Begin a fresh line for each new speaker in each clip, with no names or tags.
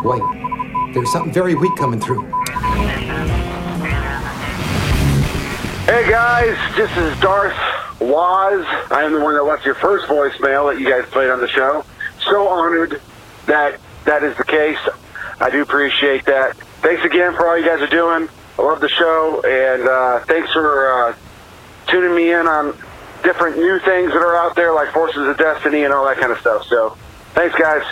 Wait, there's something very weak coming through.
Hey guys, this is Darth Waz. I am the one that left your first voicemail that you guys played on the show. So honored that that is the case. I do appreciate that. Thanks again for all you guys are doing. I love the show, and thanks for tuning me in on different new things that are out there, like Forces of Destiny and all that kind of stuff. So, thanks, guys.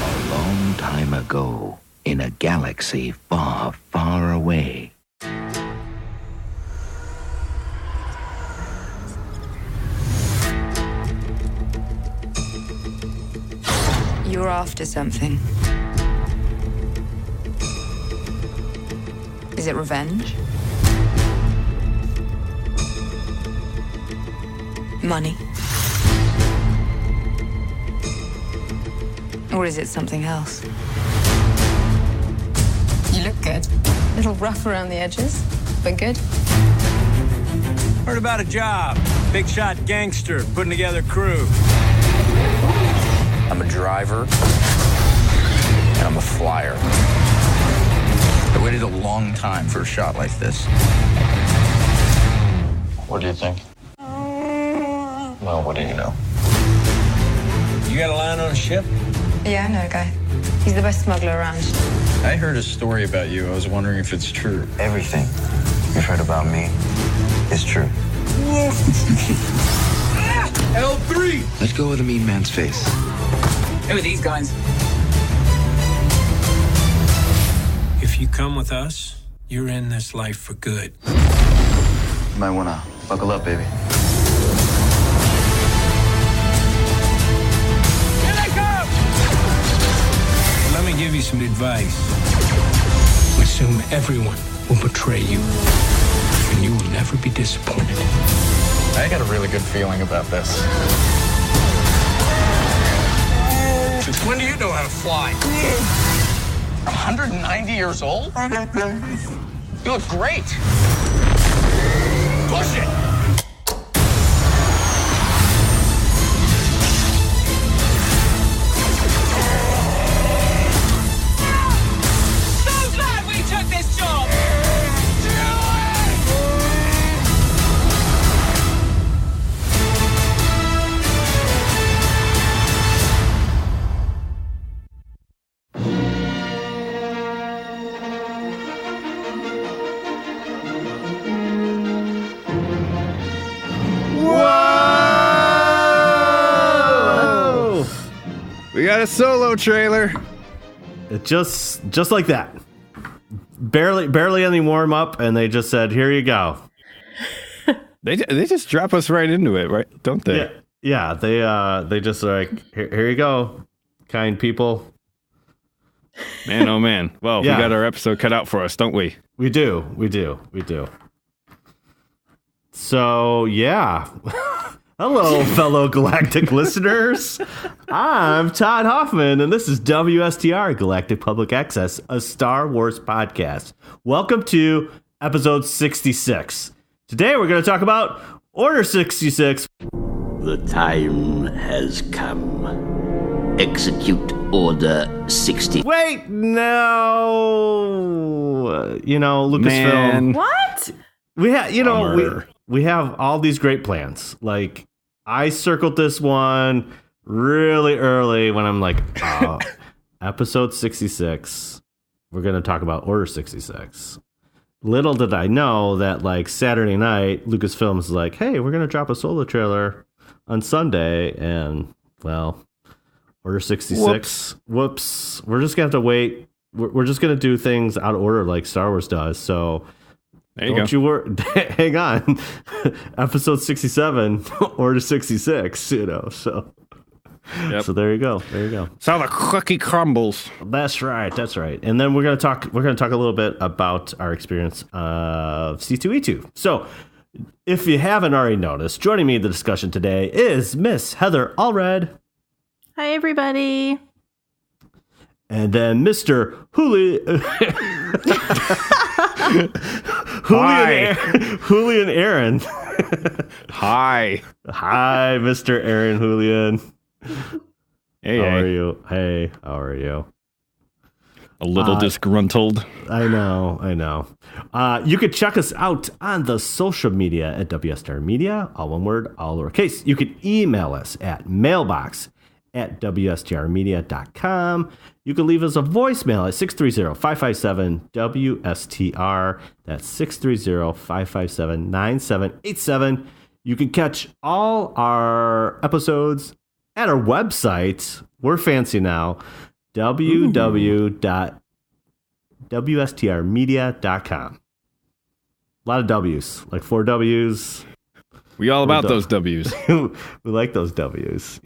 A long time ago, in a galaxy far, far away.
You're after something. Is it revenge? Money? Or is it something else? You look good. A little rough around the edges, but good.
Heard about a job. Big shot gangster putting together crew.
I'm a driver, and I'm a flyer. I waited a long time for a shot like this. What do you think? Well, what do you know?
You got a line on a ship?
Yeah, I know a guy. He's the best smuggler around.
I heard a story about you. I was wondering if it's true.
Everything you've heard about me is true.
L3!
Let go of the mean man's face.
Who are these guys? If you come with us, you're in this life for good.
You might want to buckle up, baby.
Here they come! Let me give you some advice. Assume everyone will betray you, and you will never be disappointed.
I got a really good feeling about this.
When do you know how to fly?
I'm 190 years old? You look great.
Push it! So glad we took this job!
We got a solo trailer.
It just like that. Barely any warm up, and they just said, "Here you go."
They just drop us right into it, right? Don't they?
Yeah. They just like, here you go, kind people.
Man, oh man. Well,
Yeah.
we got our episode cut out for us, don't we?
We do. So yeah. Hello, fellow galactic listeners. I'm Todd Hoffman, and this is WSTR Galactic Public Access, a Star Wars podcast. Welcome to episode 66. Today we're going to talk about Order 66.
The time has come. Execute Order 60.
Wait, no. Lucasfilm.
Man.
What?
We have, we have all these great plans. Like, I circled this one really early when I'm like, episode 66, we're going to talk about Order 66. Little did I know that, like, Saturday night, Lucasfilm's like, hey, we're going to drop a solo trailer on Sunday. And, well, Order 66. Whoops. We're just going to have to wait. We're just going to do things out of order like Star Wars does. So don't you worry. Hang on. Episode 67, Order 66, so.
Yep.
So there you go.
It's how the cookie crumbles.
That's right. And then we're gonna talk a little bit about our experience of C2E2. So if you haven't already noticed, joining me in the discussion today is Miss Heather Allred.
Hi, everybody.
And then Mr. Julian Aaron.
Hi,
Mr. Aaron Julian.
Hey,
how are you? Hey, how are you?
a little disgruntled.
I know. You could check us out on the social media at WSTR Media, all one word, all lowercase. You could email us at mailbox@wstrmedia.com. You can leave us a voicemail at 630-557-WSTR. That's 630-557-9787. You can catch all our episodes at our website. We're fancy now. www.wstrmedia.com. A lot of W's, like 4 W's.
We all about those W's.
We like those W's,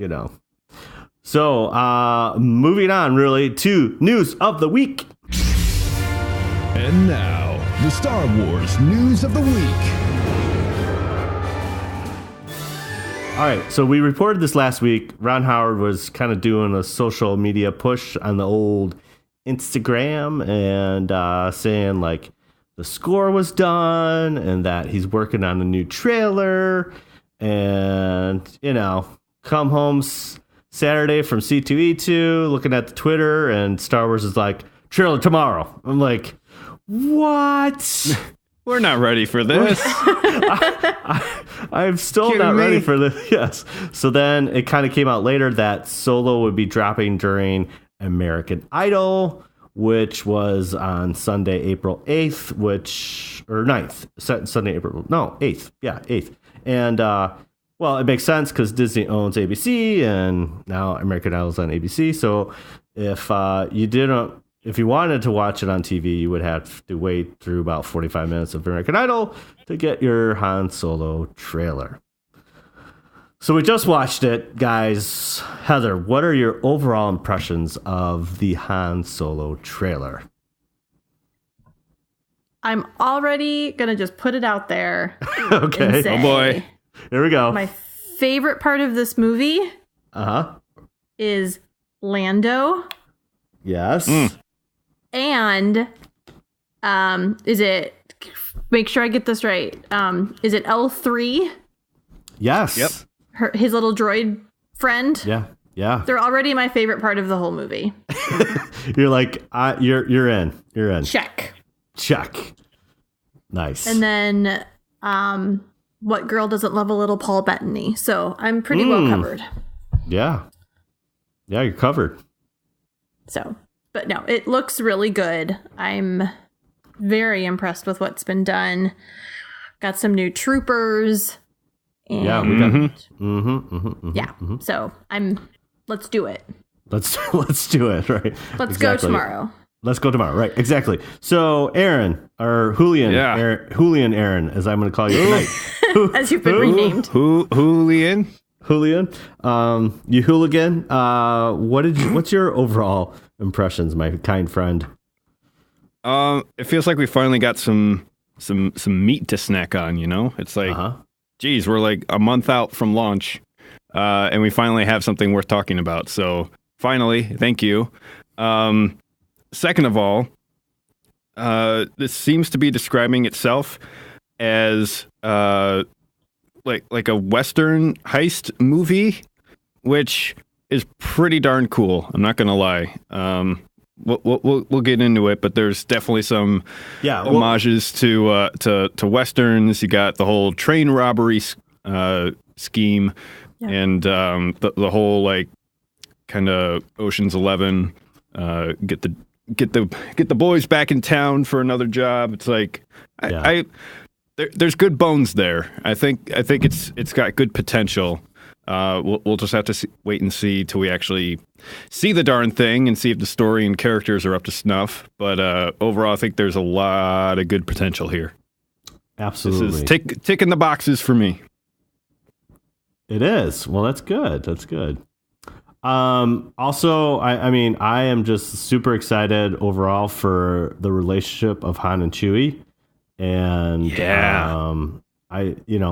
So, moving on really to news of the week.
And now, the Star Wars news of the week.
All right, so we reported this last week. Ron Howard was kind of doing a social media push on the old Instagram and saying like the score was done and that he's working on a new trailer. And, come home Saturday from C2E2, looking at the Twitter, and Star Wars is like, trailer tomorrow. I'm like, what?
We're not ready for this.
I'm still not ready for this. Yes. So then it kind of came out later that Solo would be dropping during American Idol, which was on Sunday, April 8th, or 9th. Sunday, April. No, 8th. Yeah, 8th. And, well, it makes sense because Disney owns ABC and now American Idol's on ABC. So if you wanted to watch it on TV, you would have to wait through about 45 minutes of American Idol to get your Han Solo trailer. So we just watched it, guys. Heather, what are your overall impressions of the Han Solo trailer?
I'm already going to just put it out there.
Okay.
Oh, boy.
Here we go.
My favorite part of this movie is Lando.
Yes.
And is it, make sure I get this right, is it L3?
Yes.
Yep.
His little droid friend?
Yeah.
They're already my favorite part of the whole movie.
You're like, you're in. You're in.
Check.
Nice.
And then, what girl doesn't love a little Paul Bettany? So I'm pretty well covered.
Yeah, you're covered.
So, but no, it looks really good. I'm very impressed with what's been done. Got some new troopers. And
Yeah, we got.
So let's do it.
Let's do it. Right.
Let's go tomorrow.
Let's go tomorrow. Right. Exactly. So Aaron, or Julian, Aaron, as I'm going to call you tonight.
As you've been renamed.
Julian.
You hooligan. What's your overall impressions, my kind friend?
It feels like we finally got some meat to snack on, It's like, geez, we're like a month out from launch, and we finally have something worth talking about. So finally, thank you. Second of all, this seems to be describing itself as like a Western heist movie, which is pretty darn cool. I'm not gonna lie. We'll get into it, but there's definitely some homages to Westerns. You got the whole train robbery scheme, and the whole like kind of Ocean's 11. Get the boys back in town for another job. It's like there's good bones there. I think it's got good potential. We'll just have to wait and see till we actually see the darn thing and see if the story and characters are up to snuff. But overall, I think there's a lot of good potential here.
Absolutely,
this is ticking the boxes for me.
It is. Well, that's good. Also, I mean, I am just super excited overall for the relationship of Han and Chewie. And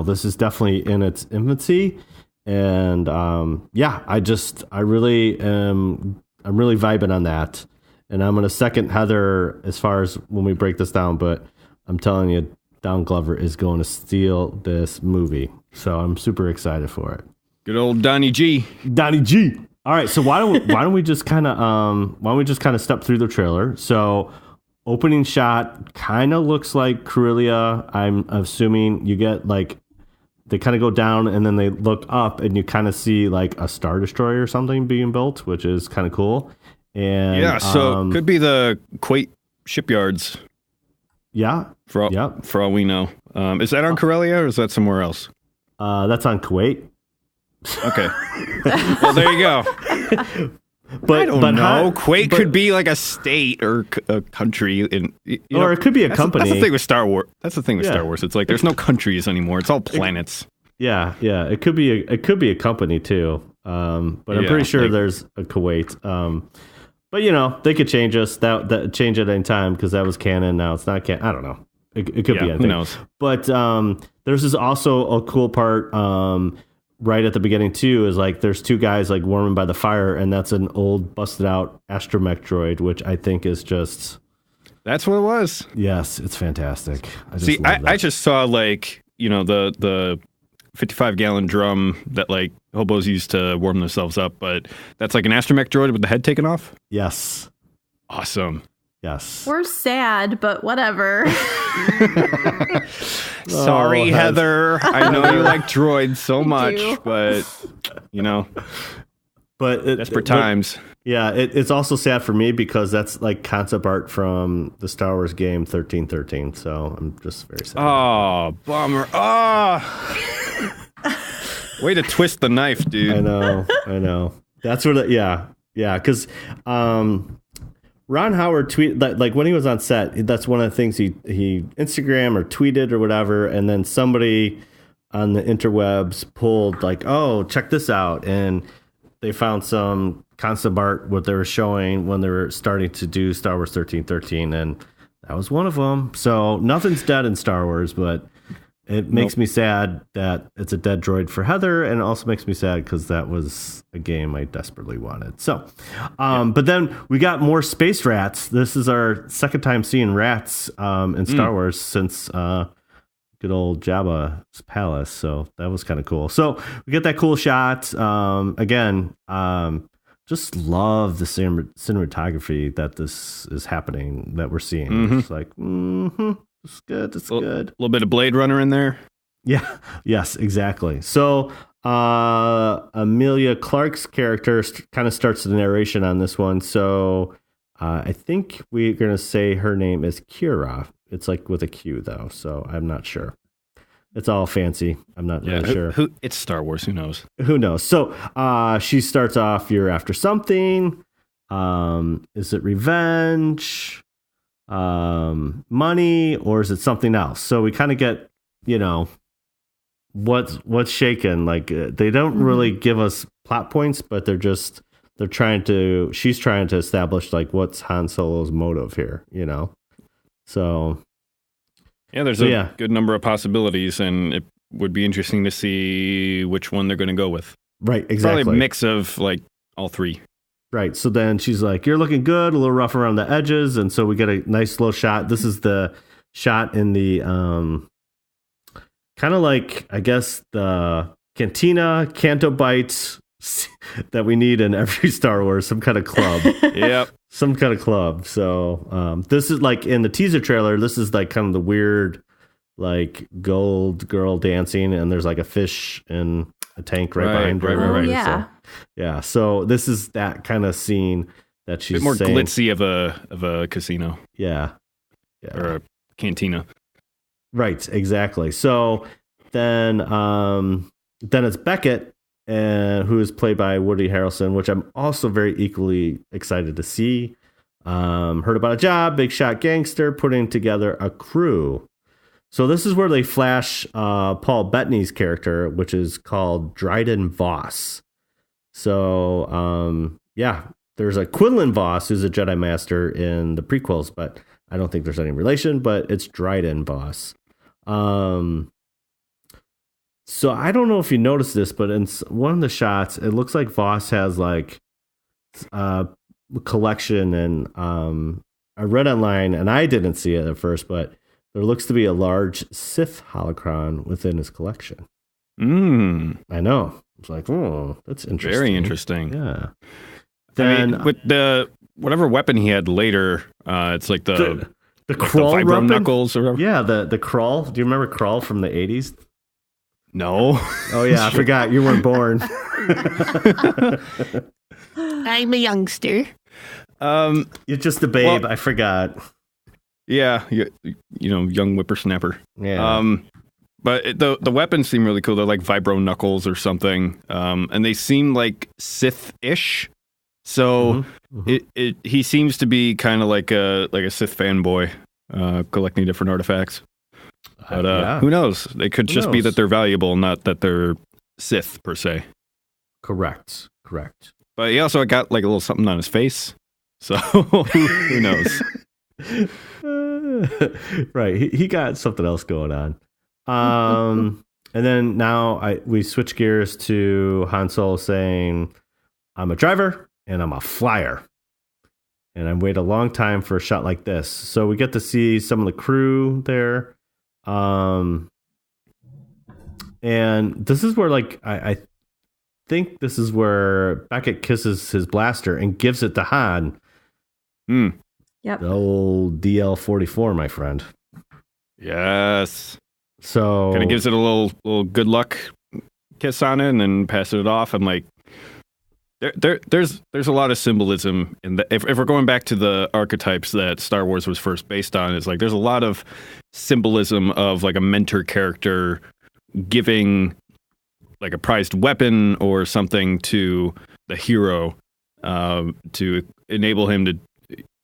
this is definitely in its infancy. And I'm really vibing on that. And I'm going to second Heather as far as when we break this down, but I'm telling you, Donald Glover is going to steal this movie. So I'm super excited for it.
Good old Donnie G.
All right, so why don't we just kind of step through the trailer? So, opening shot kind of looks like Corellia. I'm assuming you get like they kind of go down and then they look up and you kind of see like a Star Destroyer or something being built, which is kind of cool. And
yeah, so could be the Kuwait shipyards.
Yeah,
for all we know. Is that on Corellia or is that somewhere else?
That's on Kuwait.
Okay. Well, there you go.
But
I don't know. Kuwait could be like a state or a country,
or it could be a company.
That's the thing with Star Wars. Star Wars. It's like there's no countries anymore. It's all planets.
Yeah. It could be a company too. But I'm pretty sure there's a Kuwait. But they could change us that change at any time because that was canon. Now it's not canon. I don't know. It could be anything.
Who knows?
But there's also a cool part. Right at the beginning too is like there's two guys like warming by the fire, and that's an old busted out astromech droid, which I think is just
that's what it was.
Yes, it's fantastic.
I just saw like the 55-gallon drum that like hobos used to warm themselves up, but that's like an astromech droid with the head taken off.
Yes,
awesome.
Yes,
we're sad, but whatever.
Sorry, Heather. I know you like droids so much, but desperate times.
It's also sad for me because that's like concept art from the Star Wars game 1313. So I'm just very sad.
Oh, bummer. Way to twist the knife, dude.
I know. That's what. Because Ron Howard tweeted like when he was on set. That's one of the things he Instagram or tweeted or whatever, and then somebody on the interwebs pulled like, "Oh, check this out," and they found some concept art what they were showing when they were starting to do Star Wars 1313, and that was one of them. So nothing's dead in Star Wars, but it makes me sad that it's a dead droid for Heather, and it also makes me sad because that was a game I desperately wanted. So, but then we got more space rats. This is our second time seeing rats in Star Wars since good old Jabba's palace. So that was kind of cool. So we get that cool shot. Again, just love the cinematography that this is happening, that we're seeing. Mm-hmm. It's like, it's good. It's good.
A little bit of Blade Runner in there.
Yeah. Yes, exactly. So Amelia Clark's character kind of starts the narration on this one. So I think we're going to say her name is Kira. It's like with a Q though. So I'm not sure. It's all fancy. I'm not really sure.
It's Star Wars. Who knows?
Who knows? So she starts off, "You're after something. Is it revenge? Money, or is it something else?" So we kind of get, what's shaken. Like they don't really give us plot points, but she's trying to establish like what's Han Solo's motive here, So
yeah, there's a good number of possibilities, and it would be interesting to see which one they're going to go with.
Right, exactly.
Probably a mix of like all three.
Right. So then she's like, "You're looking good, a little rough around the edges." And so we get a nice slow shot. This is the shot in the kind of like, I guess, the Canto Bites that we need in every Star Wars, some kind of club.
Yep.
Some kind of club. So this is like in the teaser trailer, this is like kind of the weird like gold girl dancing, and there's like a fish in a tank right behind her.
Right.
Yeah.
So, yeah. So this is that kind of scene that she's
a bit more
saying,
glitzy of a casino.
Yeah.
Or a cantina.
Right. Exactly. So then it's Beckett, who is played by Woody Harrelson, which I'm also very equally excited to see. Heard about a job, big shot gangster, putting together a crew. So this is where they flash Paul Bettany's character, which is called Dryden Voss. So, there's a Quinlan Voss, who's a Jedi Master in the prequels, but I don't think there's any relation, but it's Dryden Voss. So I don't know if you noticed this, but in one of the shots, it looks like Voss has like a collection, and I read online, and I didn't see it at first, but there looks to be a large Sith holocron within his collection.
I
know. It's like, oh, that's interesting.
Very interesting.
Yeah.
Then, I mean, with the whatever weapon he had later, it's like the
crawl
vibro
weapon?
knuckles or whatever.
Yeah, the crawl. Do you remember crawl from the 80s?
No.
Oh yeah, I forgot you weren't born.
I'm a youngster.
You're just a babe. I forgot.
Yeah, you know, young whippersnapper.
Yeah.
But the weapons seem really cool. They're like vibro knuckles or something, and they seem like Sith-ish. So he seems to be kind of like a Sith fanboy, collecting different artifacts. But who knows? They could just be that they're valuable, not that they're Sith per se.
Correct.
But he also got like a little something on his face, so who knows?
Right, he got something else going on. And then now we switch gears to Han Solo saying, "I'm a driver and I'm a flyer." And I wait a long time for a shot like this. So we get to see some of the crew there. And this is where, like, I think this is where Beckett kisses his blaster and gives it to Han.
Yep.
The old DL-44, my friend.
Yes.
So
kind of gives it a little good luck kiss on it and then passes it off. I'm like, there's a lot of symbolism in that. If we're going back to the archetypes that Star Wars was first based on, it's like there's a lot of symbolism of like a mentor character giving like a prized weapon or something to the hero to enable him to,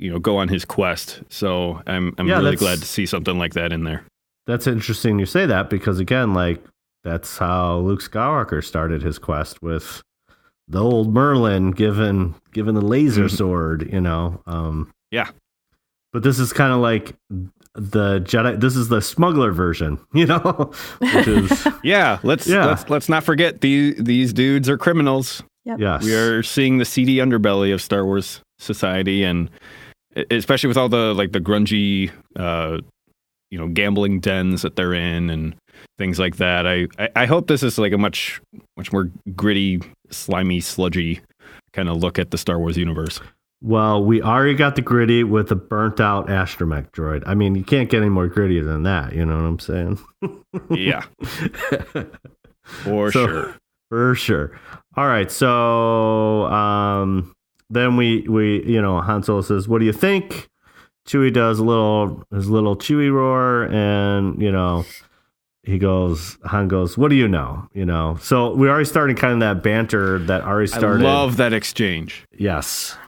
you know, go on his quest. So I'm really glad to see something like that in there.
That's interesting you say that, because again, like, that's how Luke Skywalker started his quest, with the old Merlin given the laser sword, you know.
Yeah.
But this is kind of like the Jedi. This is the smuggler version, you know. Which is,
let's not forget these dudes are criminals.
Yep.
Yes.
We are seeing the seedy underbelly of Star Wars society, and especially with all the like the grungy you know, gambling dens that they're in and things like that. I hope this is like a much more gritty, slimy, sludgy kind of look at the Star Wars universe.
Well, we already got the gritty with the burnt out astromech droid. I mean, you can't get any more grittier than that. You know what I'm saying?
Yeah. For
sure. All right. So then we you know, Han Solo says, "What do you think?" Chewie does his little Chewie roar, and, you know, Han goes, "What do you know?" You know, so we're already starting kind of that banter that already started.
I love that exchange.
Yes.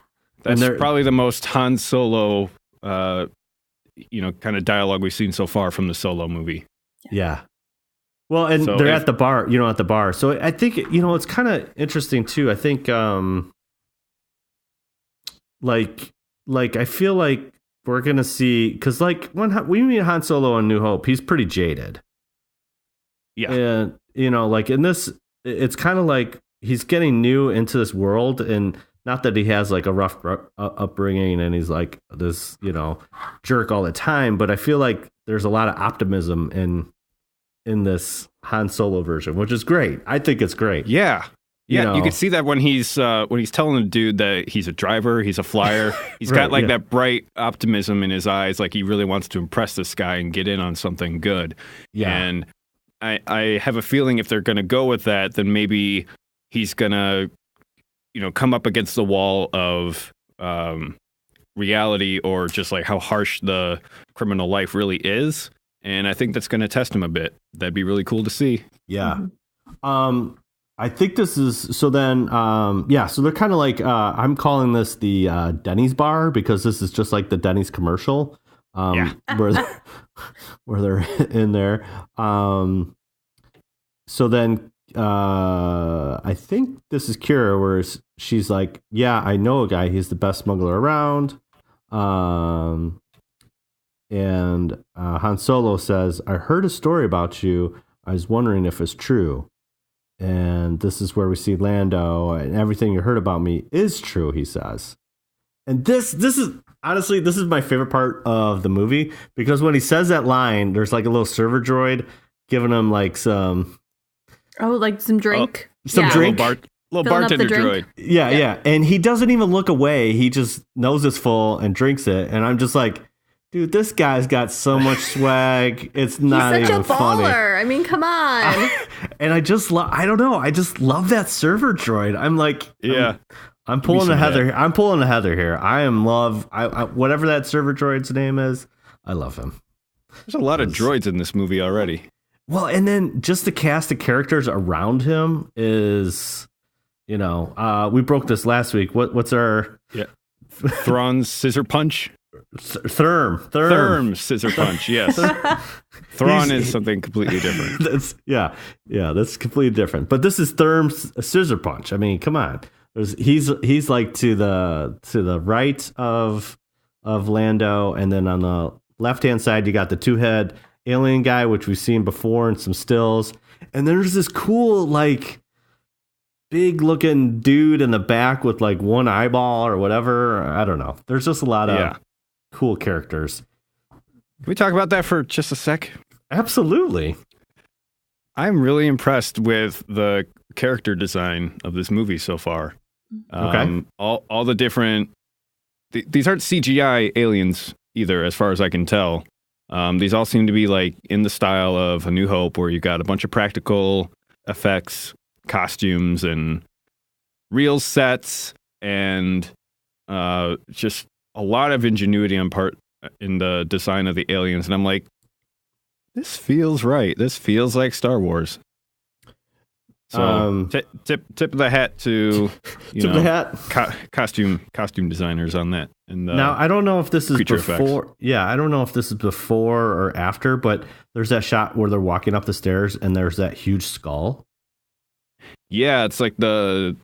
That's probably the most Han Solo, you know, kind of dialogue we've seen so far from the Solo movie.
Yeah. Well, and so they're at the bar, you know, at the bar. So I think, you know, it's kind of interesting too. I think, like I feel like we're going to see, because like when we meet Han Solo in New Hope, he's pretty jaded.
Yeah.
And, you know, like in this, it's kind of like he's getting new into this world, and not that he has like a rough upbringing and he's like this, you know, jerk all the time, but I feel like there's a lot of optimism in this Han Solo version, which is great. I think it's great.
Yeah. Yeah,
you know,
you can see that when he's telling the dude that he's a driver, he's a flyer. He's got like that bright optimism in his eyes, like he really wants to impress this guy and get in on something good.
Yeah.
And I have a feeling if they're going to go with that, then maybe he's going to, you know, come up against the wall of reality, or just like how harsh the criminal life really is. And I think that's going to test him a bit. That'd be really cool to see.
Yeah. I think this is, so then, so they're kind of like, I'm calling this the Denny's bar, because this is just like the Denny's commercial, where they're in there. So then I think this is Kira, where she's like, "Yeah, I know a guy. He's the best smuggler around." And Han Solo says, "I heard a story about you. I was wondering if it's true." And this is where we see Lando, and everything you heard about me is true, he says. And this is honestly, this is my favorite part of the movie, because when he says that line, there's like a little server droid giving him like some
some drink.
some drink.
Little
Filling up the
bartender
drink.
droid.
Yeah. And he doesn't even look away. He just knows it's full and drinks it. And I'm just like, dude, this guy's got so much swag. It's not
He's such
even
a
funny.
baller. I mean, come on.
And I just I don't know. I just love that server droid. I'm like,
Yeah.
I'm pulling the Heather. I'm pulling the Heather here. I am love. I whatever that server droid's name is. I love him.
There's a lot of droids in this movie already.
Well, and then just the cast of characters around him is, we broke this last week. What's our
Thrawn's scissor punch?
Therm
scissor punch. Yes. Thrawn is something completely different.
That's completely different. But this is Therm's scissor punch. I mean, come on. He's like to the right of Lando, and then on the left hand side you got the two-head alien guy, which we've seen before in some stills, and there's this cool like big looking dude in the back with like one eyeball or whatever. I don't know. There's just a lot of cool characters.
Can we talk about that for just a sec?
Absolutely.
I'm really impressed with the character design of this movie so far.
Okay.
All the different... These aren't CGI aliens either, as far as I can tell. These all seem to be like in the style of A New Hope, where you got a bunch of practical effects, costumes, and real sets, and just a lot of ingenuity in the design of the aliens. And I'm like, this feels right. This feels like Star Wars. So tip of the hat to costume designers on that. And
now I don't know if this is before.
Effects.
Yeah, I don't know if this is before or after, but there's that shot where they're walking up the stairs and there's that huge skull.
Yeah, it's like the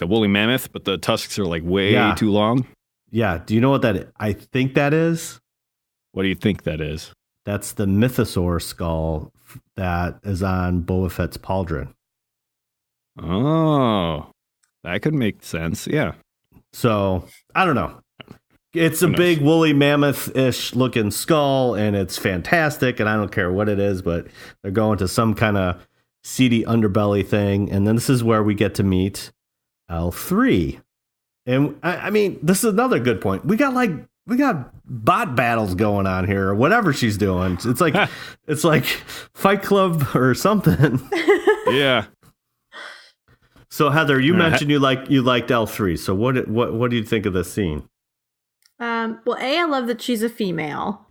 woolly mammoth, but the tusks are like way too long.
Yeah. Do you know what I think that is?
What do you think that is?
That's the mythosaur skull that is on Boba Fett's pauldron.
Oh, that could make sense. Yeah.
So I don't know. It's a big woolly mammoth-ish looking skull, and it's fantastic. And I don't care what it is, but they're going to some kind of seedy underbelly thing. And then this is where we get to meet L3. And I mean, this is another good point. We got bot battles going on here, or whatever she's doing. It's like Fight Club or something.
Yeah.
So Heather, you mentioned you liked L3. So what do you think of this scene?
Well, I love that she's a female.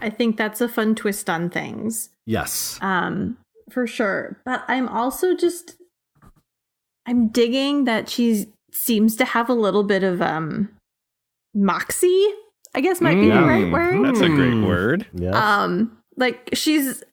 I think that's a fun twist on things.
Yes.
For sure. But I'm also I'm digging that she seems to have a little bit of moxie, I guess might be the right word.
That's a great word.
Yes.
Like she's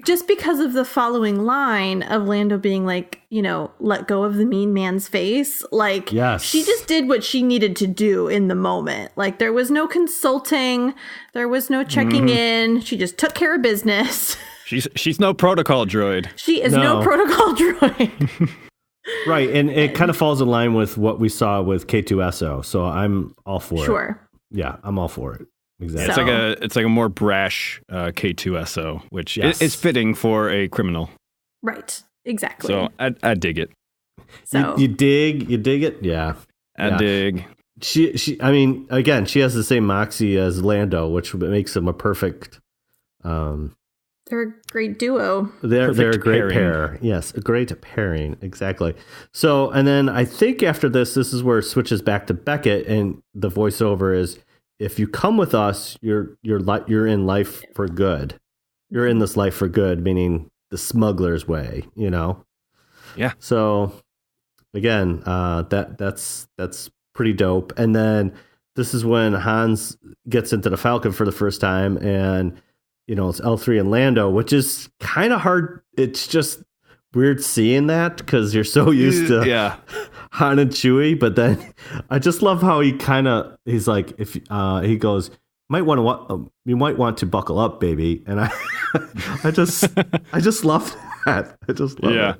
just because of the following line of Lando being like, let go of the mean man's face. Like,
yes.
She just did what she needed to do in the moment. Like, there was no consulting. There was no checking in. She just took care of business.
She's no protocol droid.
She is no protocol droid.
Right. And it kind of falls in line with what we saw with K2SO. So I'm all for it.
Sure.
Yeah, I'm all for it. Exactly.
It's like a more brash K2SO, which is fitting for a criminal.
Right. Exactly.
So I dig it.
So
you dig it? Yeah.
I dig.
She I mean, again, she has the same moxie as Lando, which makes them a perfect
they're a great duo.
They're a great pair. Yes, a great pairing. Exactly. So, and then I think after this is where it switches back to Beckett, and the voiceover is, "If you come with us, you're in life for good. You're in this life for good," meaning the smuggler's way.
Yeah.
So, again, that's pretty dope. And then this is when Hans gets into the Falcon for the first time, and it's L3 and Lando, which is kind of hard. It's just weird seeing that because you're so used to Han and Chewie. But then I just love how he's like, if he goes, you might want to buckle up, baby. And I just love that. I just love it.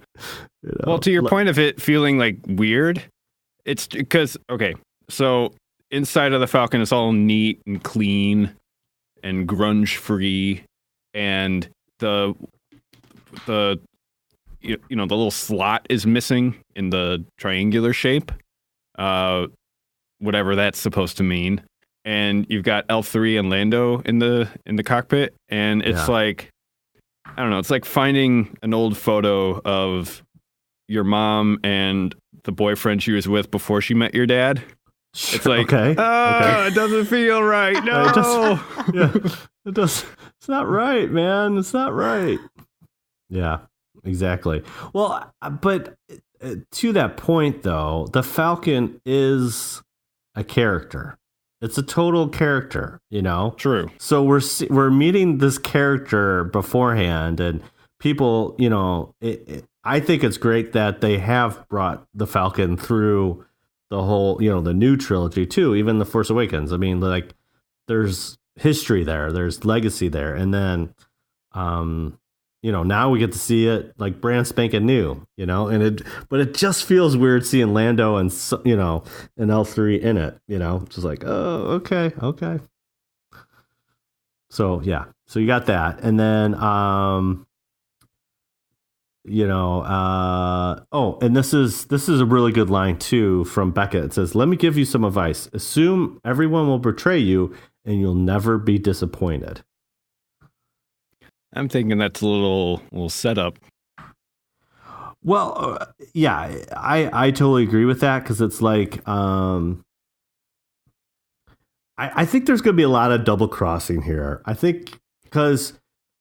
Well, to your point of it feeling like weird, it's because, okay, so inside of the Falcon is all neat and clean and grunge free, and the you know, the little slot is missing in the triangular shape, whatever that's supposed to mean. And you've got L3 and Lando in the cockpit, and it's like, I don't know, it's like finding an old photo of your mom and the boyfriend she was with before she met your dad. It's like, it doesn't feel right. No,
it does. It's not right, man. It's not right. Yeah, exactly. Well, but to that point, though, the Falcon is a character. It's a total character, you know?
True.
So we're meeting this character beforehand, and people, you know, I think it's great that they have brought the Falcon through the whole, you know, the new trilogy too, even The Force Awakens. I mean, like, there's history there, there's legacy there, and then, you know, now we get to see it like brand spanking new, you know, but it just feels weird seeing Lando and, you know, and L3 in it, you know, just like, oh, okay. So, yeah, so you got that. And then, you know, and this is a really good line too from Becca. It says, "Let me give you some advice. Assume everyone will betray you and you'll never be disappointed."
I'm thinking that's a little setup.
Well, yeah, I totally agree with that, because it's like, I think there's going to be a lot of double crossing here. I think because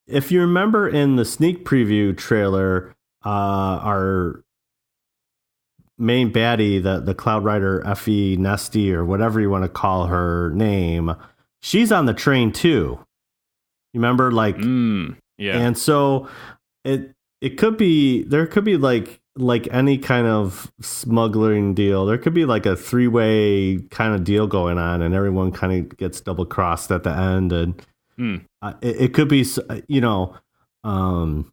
if you remember in the sneak preview trailer, our main baddie, the Cloud Rider Effie Nesty, or whatever you want to call her name, she's on the train too. You remember, like,
yeah.
And so it could be, there could be like any kind of smuggling deal. There could be like a 3-way kind of deal going on, and everyone kind of gets double crossed at the end. And it could be, you know, I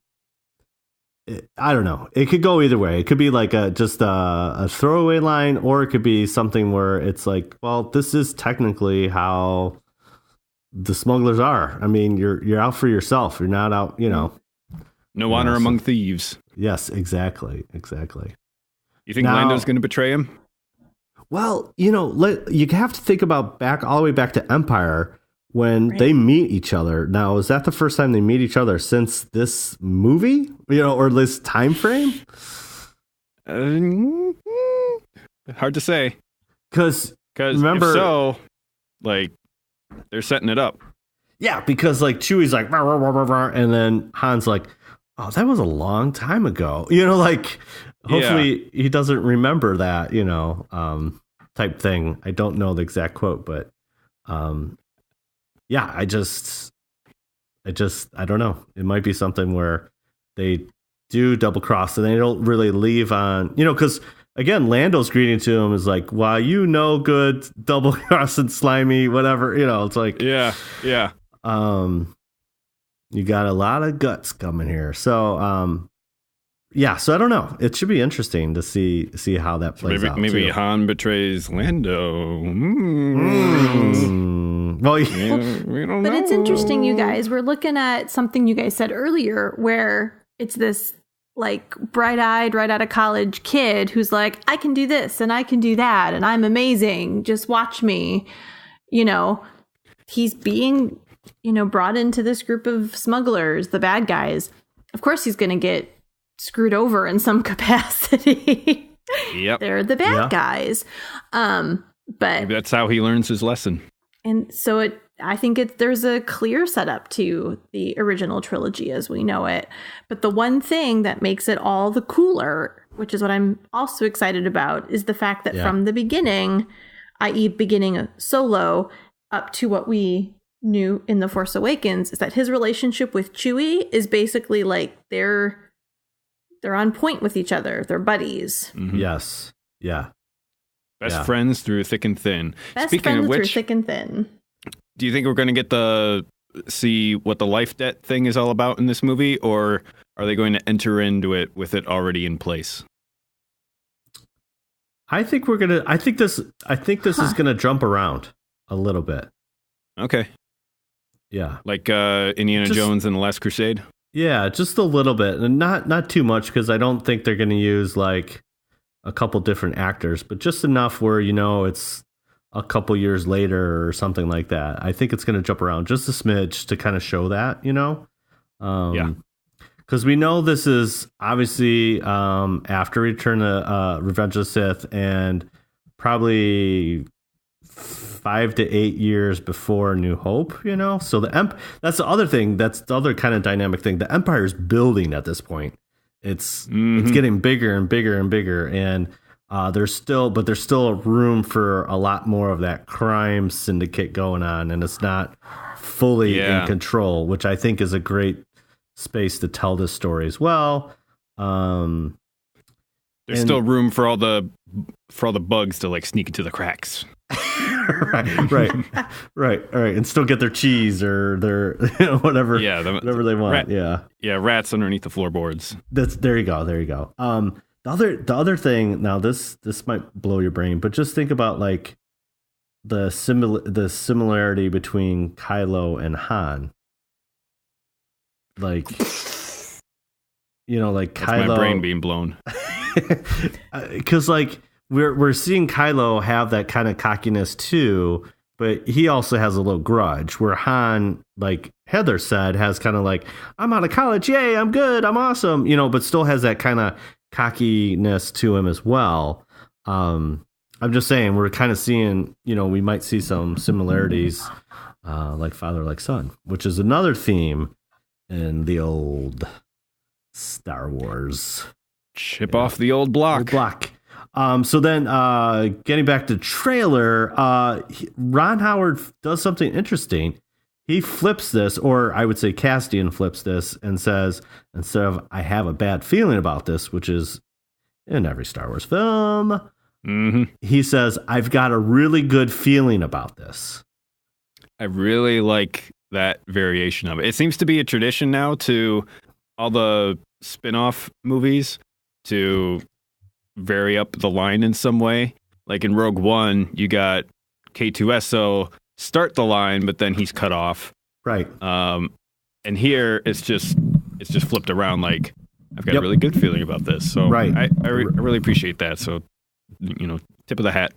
don't know. It could go either way. It could be like just a throwaway line, or it could be something where it's like, well, this is technically how the smugglers are. I mean, you're out for yourself. You're not out, you know.
No honor among thieves.
Yes, exactly.
You think Lando's going to betray him?
Well, you know, you have to think about all the way back to Empire when they meet each other. Now, is that the first time they meet each other since this movie? You know, or this time frame?
Hard to say.
Because
remember, if so, like, they're setting it up.
Yeah, because like Chewie's like, rah, rah, rah, rah, rah, and then Han's like, oh, that was a long time ago. You know, like, hopefully he doesn't remember that, you know, type thing. I don't know the exact quote, but yeah, I don't know. It might be something where they do double cross and they don't really leave on, you know, because again, Lando's greeting to him is like, "Why, you no good, double crossing slimy, whatever." You know, it's like,
yeah.
You got a lot of guts coming here, so yeah. So I don't know. It should be interesting to see how that plays out.
Maybe Han betrays Lando.
Well,
yeah, we don't know.
But it's interesting, you guys. We're looking at something you guys said earlier, where it's this like bright-eyed, right out of college kid who's like, I can do this and I can do that and I'm amazing. Just watch me. You know, he's being, you know, brought into this group of smugglers, the bad guys. Of course, he's going to get screwed over in some capacity.
Yep.
They're the bad guys. But
maybe that's how he learns his lesson.
And so I think there's a clear setup to the original trilogy as we know it. But the one thing that makes it all the cooler, which is what I'm also excited about, is the fact that from the beginning, i.e. beginning of Solo, up to what we knew in The Force Awakens, is that his relationship with Chewie is basically like they're on point with each other. They're buddies.
Mm-hmm.
Yes. Yeah.
Best friends through thick and thin.
Best
Speaking
friends
of which,
through thick and thin.
Do you think we're going to get see what the life debt thing is all about in this movie, or are they going to enter into it with it already in place?
I think this is gonna jump around a little bit.
Okay.
Yeah.
Like Indiana Jones and the Last Crusade?
Yeah, just a little bit, and not too much, because I don't think they're going to use like a couple different actors, but just enough where it's a couple years later or something like that. I think it's going to jump around just a smidge to kind of show that,
Yeah.
Because we know this is obviously after Return of Revenge of the Sith, and probably 5 to 8 years before New Hope, So that's the other thing. That's the other kind of dynamic thing. The Empire's building at this point. It's getting bigger and bigger and bigger, and there's still room for a lot more of that crime syndicate going on, and it's not fully in control, which I think is a great space to tell this story as well.
There's still room for all the bugs to like sneak into the cracks.
right, and still get their cheese or their whatever, whatever they want.
Rats underneath the floorboards.
There you go. The other thing. Now this might blow your brain, but just think about like the similarity between Kylo and Han. Like, like
that's
Kylo.
My brain being blown.
Because like we're seeing Kylo have that kind of cockiness too, but he also has a little grudge. Where Han, like Heather said, has kind of like, I'm out of college, yay, I'm good, I'm awesome, but still has that kind of cockiness to him as well. I'm just saying we're kind of seeing, we might see some similarities, like father, like son, which is another theme in the old Star Wars.
Chip off the old block.
So then, getting back to trailer, Ron Howard does something interesting. He flips this, or I would say Castian flips this, and says, instead of "I have a bad feeling about this," which is in every Star Wars film, he says, "I've got a really good feeling about this."
I really like that variation of it. It seems to be a tradition now to all the spin-off movies to vary up the line in some way. Like in Rogue One, you got K2SO start the line, but then he's cut off.
Right.
And here it's just flipped around. Like, I've got a really good feeling about this. So
right.
I really appreciate that. So, tip of the hat.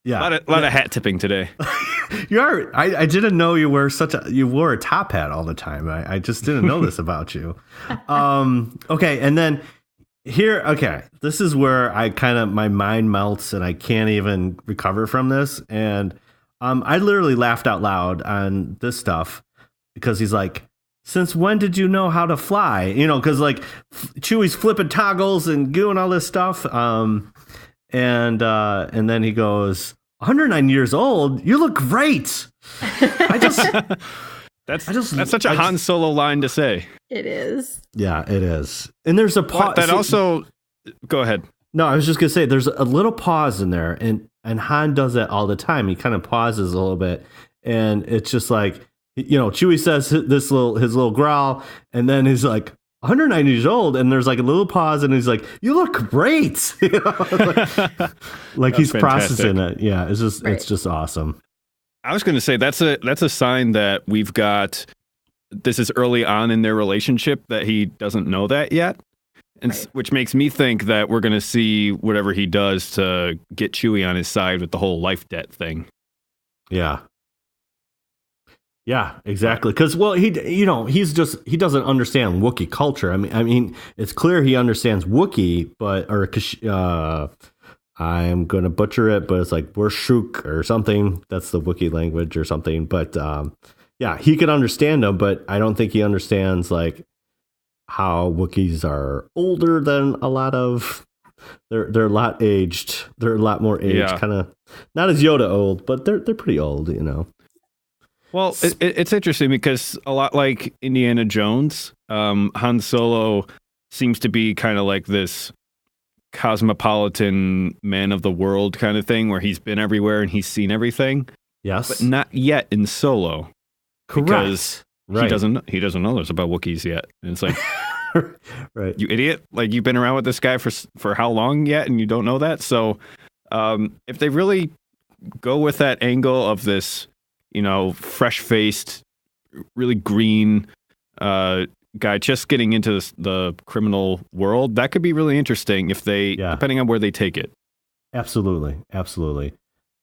Yeah.
A lot of hat tipping today.
You are. I didn't know you were you wore a top hat all the time. I just didn't know this about you. Okay. And then here, this is where my mind melts and I can't even recover from this. And I literally laughed out loud on this stuff because he's like, since when did you know how to fly? Because like Chewie's flipping toggles and doing all this stuff. And then he goes, 109 years old, you look great.
That's such a Han Solo line to say.
It is.
Yeah, it is. And there's a pause.
Go ahead.
No, I was just gonna say there's a little pause in there, and Han does that all the time. He kind of pauses a little bit, and it's just like, Chewie says his little growl, and then he's like, 109 years old, and there's like a little pause, and he's like, "You look great," like he's
fantastic.
processing it. Yeah, it's just awesome.
I was going to say that's a sign that we've got. This is early on in their relationship that he doesn't know that yet, and which makes me think that we're going to see whatever he does to get Chewie on his side with the whole life debt thing.
Yeah. Yeah, exactly. Because he doesn't understand Wookiee culture. I mean, it's clear he understands Wookiee, I'm gonna butcher it, but it's like Burshuk or something. That's the Wookiee language or something. But yeah, he can understand them, but I don't think he understands like how Wookiees are older than a lot of. They're a lot aged. They're a lot more aged, kind of not as Yoda old, but they're pretty old,
Well, it's interesting because a lot like Indiana Jones, Han Solo seems to be kind of like this cosmopolitan man of the world kind of thing where he's been everywhere and he's seen everything.
Yes.
But not yet in Solo.
Correct.
Because he doesn't know there's about Wookiees yet. And it's like,
right.
You idiot. Like, you've been around with this guy for how long yet and you don't know that? So if they really go with that angle of this, fresh-faced, really green, guy just getting into the criminal world, that could be really interesting if they, depending on where they take it.
Absolutely.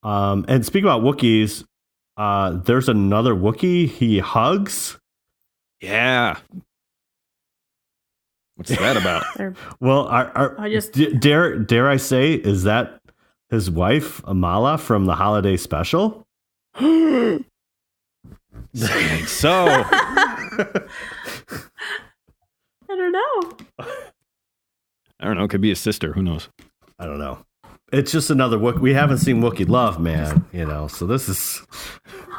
And speaking about Wookiees, there's another Wookiee he hugs.
Yeah. What's that about?
Well, dare I say, is that his wife, Amala, from the holiday special?
So.
I don't know.
It could be his sister. Who knows?
I don't know. It's just another Wookiee. We haven't seen Wookiee love, man. So this is...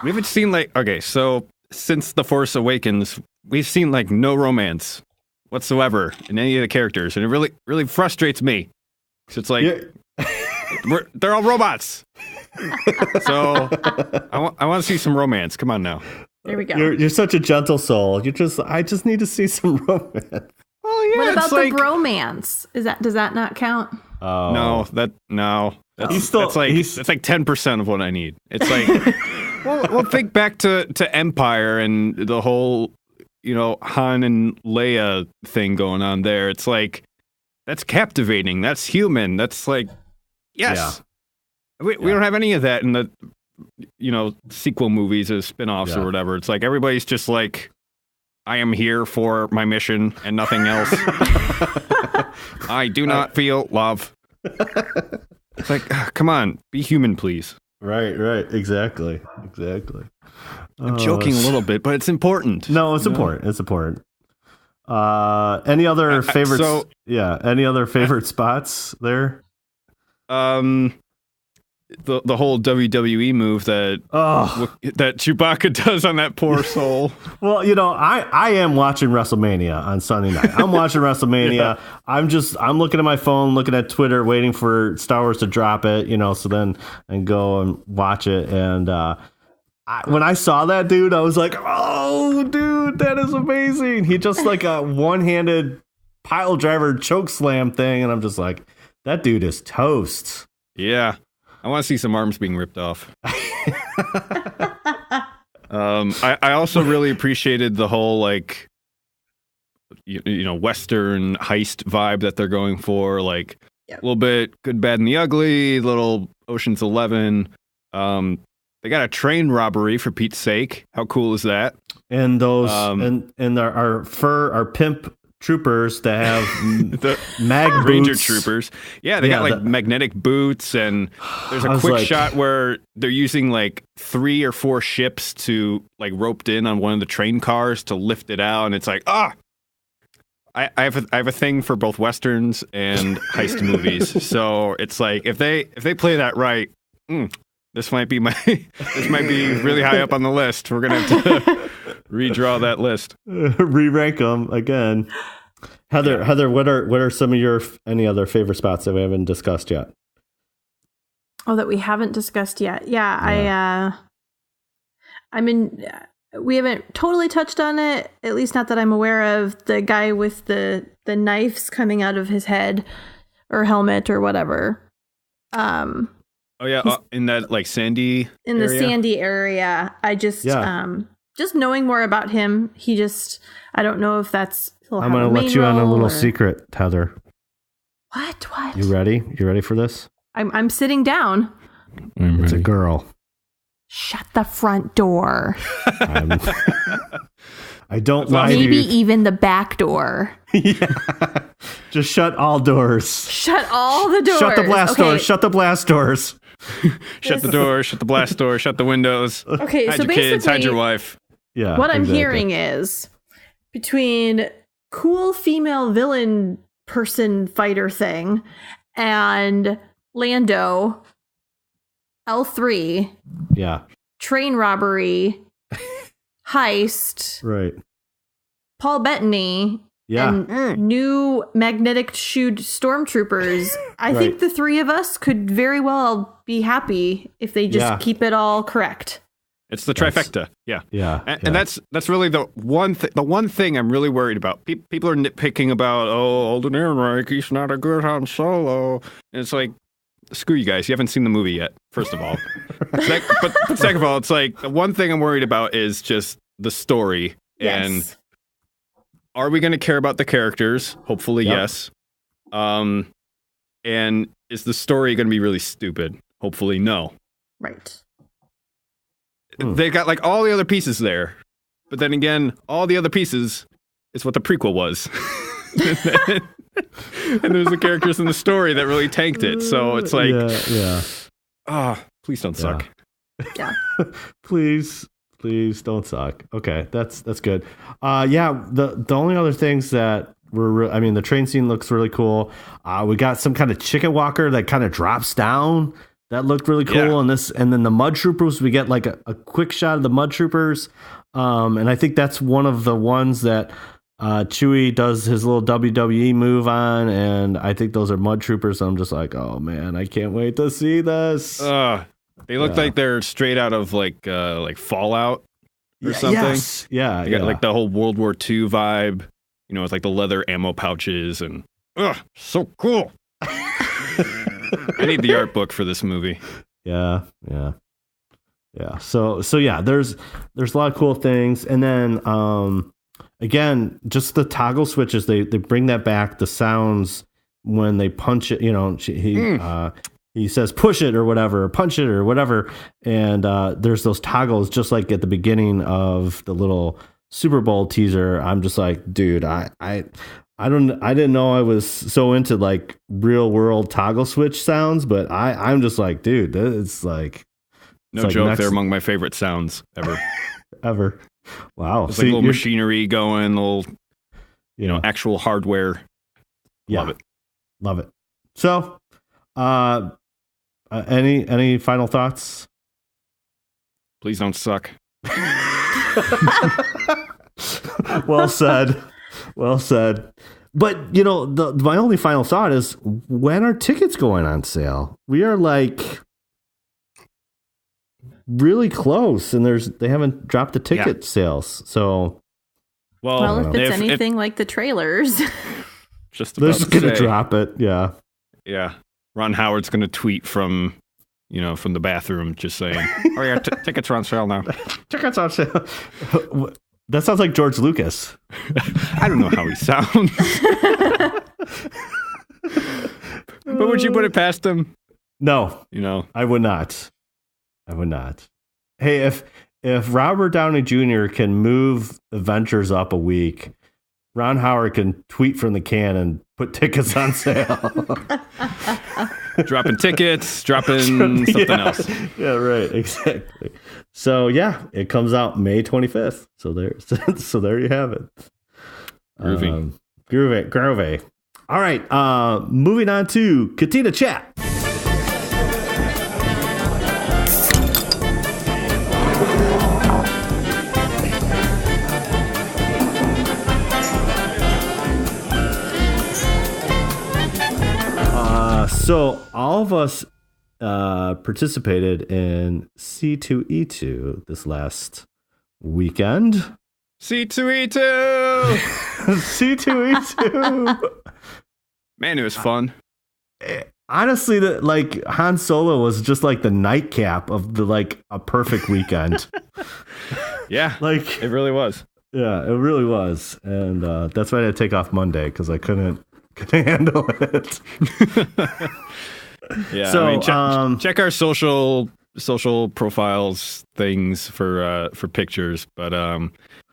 We haven't seen so since The Force Awakens, we've seen no romance whatsoever in any of the characters. And it really, really frustrates me. So it's they're all robots. So I want to see some romance. Come on now.
There we go.
You're such a gentle soul. I just need to see some romance.
Oh yeah.
What about the bromance? Does that not count?
Oh. That's like 10% of what I need. It's like, well, think back to Empire and the whole, Han and Leia thing going on there. It's like, that's captivating. That's human. That's like, yes. Yeah. We don't have any of that in the, sequel movies or spin-offs or whatever. It's like, everybody's just like, I am here for my mission and nothing else. I do not feel love. It's like, come on, be human, please.
Right. Exactly.
I'm joking a little bit, but it's important.
No, it's important. It's important. Any other favorites? Any other favorite spots there?
The whole WWE move that Chewbacca does on that poor soul.
Well, I am watching WrestleMania on Sunday night. I'm watching WrestleMania. I'm looking at my phone, looking at Twitter, waiting for Star Wars to drop it, so then and go and watch it. And when I saw that dude, I was like, oh, dude, that is amazing. He just like a one-handed pile driver choke slam thing. And I'm just like, that dude is toast.
Yeah. I want to see some arms being ripped off. I also really appreciated the whole Western heist vibe that they're going for. A little bit Good, Bad, and the Ugly, little Ocean's 11. They got a train robbery for Pete's sake. How cool is that?
And those and our pimp troopers that have
the
mag
Ranger
boots.
troopers. Yeah, they got magnetic boots, and there's a quick shot where they're using 3 or 4 ships to roped in on one of the train cars to lift it out, and it's like, I have a thing for both westerns and heist movies. So it's like if they play that right, this might be really high up on the list. We're gonna have to redraw that list,
re-rank them again. Heather, what are some of your any other favorite spots that we haven't discussed yet?
Oh, that we haven't discussed yet. Yeah. We haven't totally touched on it, at least not that I'm aware of. The guy with the knives coming out of his head or helmet or whatever. Oh
yeah, in that sandy
in area? The sandy area. I just knowing more about him, I don't know if that's.
I'm going to let you on a little secret, Heather.
What?
You ready? You ready for this?
I'm sitting down.
It's a girl.
Shut the front door.
I don't lie to you.
Maybe even the back door.
Yeah. Just shut all doors.
Shut all the doors.
Shut the blast doors. Shut the blast doors.
Shut the door. Shut the blast door. Shut the windows.
Okay,
hide
so
your
basically,
kids. Hide your wife.
Yeah.
What I'm hearing is between cool female villain person fighter thing and Lando, L3.
Yeah.
Train robbery. Heist.
Right.
Paul Bettany.
Yeah.
And new magnetic shoed stormtroopers. I think the three of us could very well be happy if they just keep it all correct.
It's the trifecta. Yeah. And that's really the one thing I'm really worried about. People are nitpicking about, Alden Ehrenreich, he's not a good Han Solo. And it's like, screw you guys. You haven't seen the movie yet, first of all. but second of all, it's like the one thing I'm worried about is just the story.
Yes.
are we going to care about the characters? Hopefully,
Yep.
yes. And is the story going to be really stupid? Hopefully, no.
Right.
They got like all the other pieces there, but then again, all the other pieces is what the prequel was. And there's the characters in the story that really tanked it. So it's like, please don't suck.
Yeah.
Please don't suck. Okay, that's good. The only other things that were, the train scene looks really cool. We got some kind of chicken walker that kind of drops down. That looked really cool. And then the mud troopers, we get like a quick shot of the mud troopers. And I think that's one of the ones that Chewie does his little WWE move on, and I think those are mud troopers. So I'm just like, oh man, I can't wait to see this.
They look like they're straight out of like Fallout or something.
Yes. Yeah.
They got like the whole World War II vibe, you know, with like the leather ammo pouches and so cool. I need the art book for this movie.
Yeah. So yeah, there's a lot of cool things, and then again, just the toggle switches. They bring that back. The sounds when they punch it, you know, he says push it or whatever, or punch it or whatever, and there's those toggles just like at the beginning of the little Super Bowl teaser. I'm just like, dude, I didn't know I was so into like real world toggle switch sounds, but I'm just like, dude, it's like
no joke. They're among my favorite sounds ever.
Ever. Wow.
It's like little machinery going, little, you know, actual hardware.
Yeah. Love it. So, any final thoughts?
Please don't suck.
Well said. But, you know, my only final thought is, when are tickets going on sale? We are like really close, and they haven't dropped the ticket sales. So,
well, if it's anything like the trailers,
just
they're just gonna drop it. Yeah.
Ron Howard's gonna tweet from the bathroom, just saying, "Oh yeah, tickets are on sale now."
Tickets on sale. That sounds like George Lucas.
I don't know how he sounds. But would you put it past him?
No.
You know,
I would not. Hey, if Robert Downey Jr. can move Avengers up a week, Ron Howard can tweet from the can and put tickets on sale.
Dropping tickets, dropping something else.
Yeah, right. Exactly. So yeah, it comes out May 25th. So there you have it. Groovy. All right. Moving on to Katina Chat. So all of us participated in C2E2 this last weekend.
C2E2!
C2E2!
Man, it was fun.
Honestly, like Han Solo was just like the nightcap of a perfect weekend.
Yeah,
like
it really was.
Yeah, it really was, and that's why I had to take off Monday, because I couldn't handle it.
Yeah,
so
I mean, check our social profiles things for pictures, but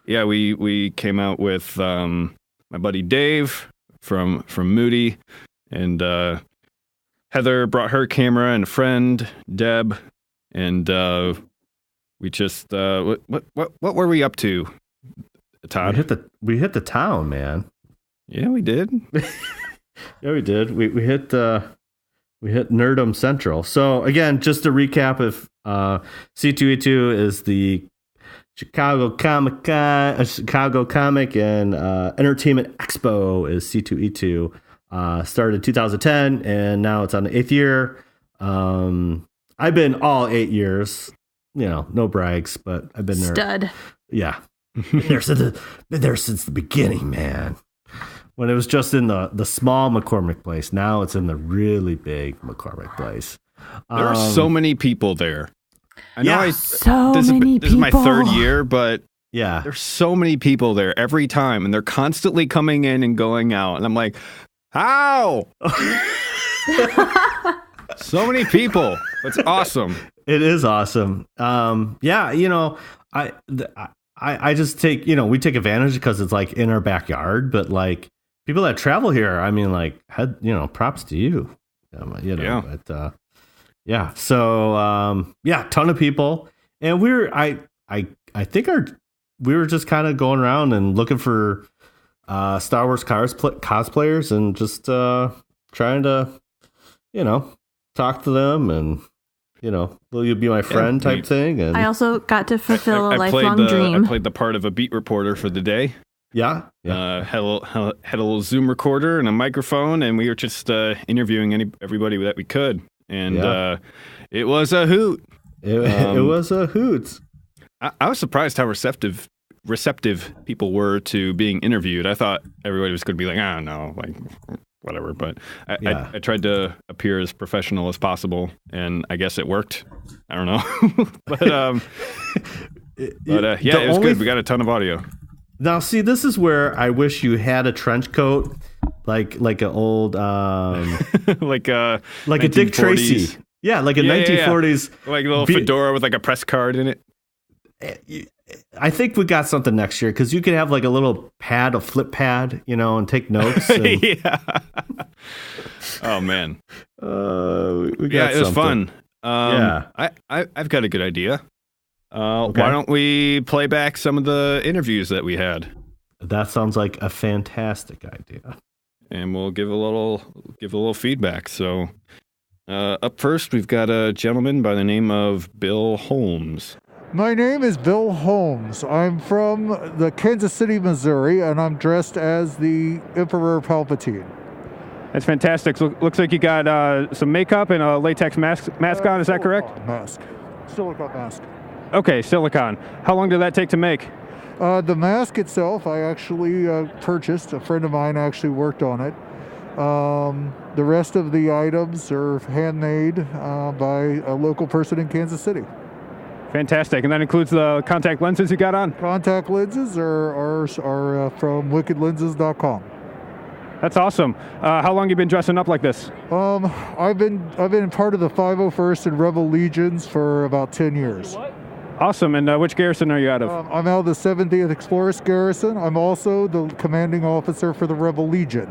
yeah, we came out with my buddy Dave from Moody, and Heather brought her camera, and a friend Deb, and we just what were we up to, Todd?
We hit the town, man.
Yeah, we did.
Yeah, we did. We hit Nerdum Central. So again, just to recap, if C2E2 is the Chicago Comic and Entertainment Expo is C2E2. Started in 2010, and now it's on the 8th year. I've been all 8 years. You know, no brags, but I've been there.
Stud.
Yeah, been there since the beginning, man. When it was just in the small McCormick Place. Now it's in the really big McCormick Place.
There are so many people there. I know
so many people.
This is my third year, but
Yeah.
There's so many people there every time, and they're constantly coming in and going out. And I'm like, how? So many people. It's awesome.
It is awesome. Yeah, I just take, we take advantage because it's like in our backyard, but like people that travel here, I mean, like, props to you.
Yeah.
But yeah. So ton of people. And I think we were just kind of going around and looking for Star Wars cosplayers and just trying to, talk to them and, will you be my friend type thing. And
I also got to fulfill a lifelong dream.
I played the part of a beat reporter for the day.
Yeah.
Had a little Zoom recorder and a microphone, and we were just interviewing everybody that we could. And it was a hoot.
It was a hoot.
I was surprised how receptive people were to being interviewed. I thought everybody was going to be like, I don't know, like whatever. But I tried to appear as professional as possible, and I guess it worked. I don't know, but it was good. We got a ton of audio.
Now, see, this is where I wish you had a trench coat, like an old,
like a
Dick Tracy. Yeah, like a 1940s,
like a little fedora with like a press card in it.
I think we got something next year because you could have like a little pad, a flip pad, and take notes. And
yeah. Oh man.
We got
it was
something.
fun. I've got a good idea.
Okay.
Why don't we play back some of the interviews that we had?
That sounds like a fantastic idea.
And we'll give a little feedback. So, up first, we've got a gentleman by the name of Bill Holmes.
My name is Bill Holmes. I'm from the Kansas City, Missouri, and I'm dressed as the Emperor Palpatine.
That's fantastic. Looks like you got some makeup and a latex mask on. Is that correct?
Silicone mask.
Okay, silicone. How long did that take to make?
The mask itself, I actually purchased. A friend of mine actually worked on it. The rest of the items are handmade by a local person in Kansas City.
Fantastic. And that includes the contact lenses you got on?
Contact lenses are from wickedlenses.com.
That's awesome. How long have you been dressing up like this?
I've been part of the 501st and Rebel Legions for about 10 years.
Awesome. And which garrison are you out of?
I'm out of the 70th Explorers Garrison. I'm also the commanding officer for the Rebel Legion.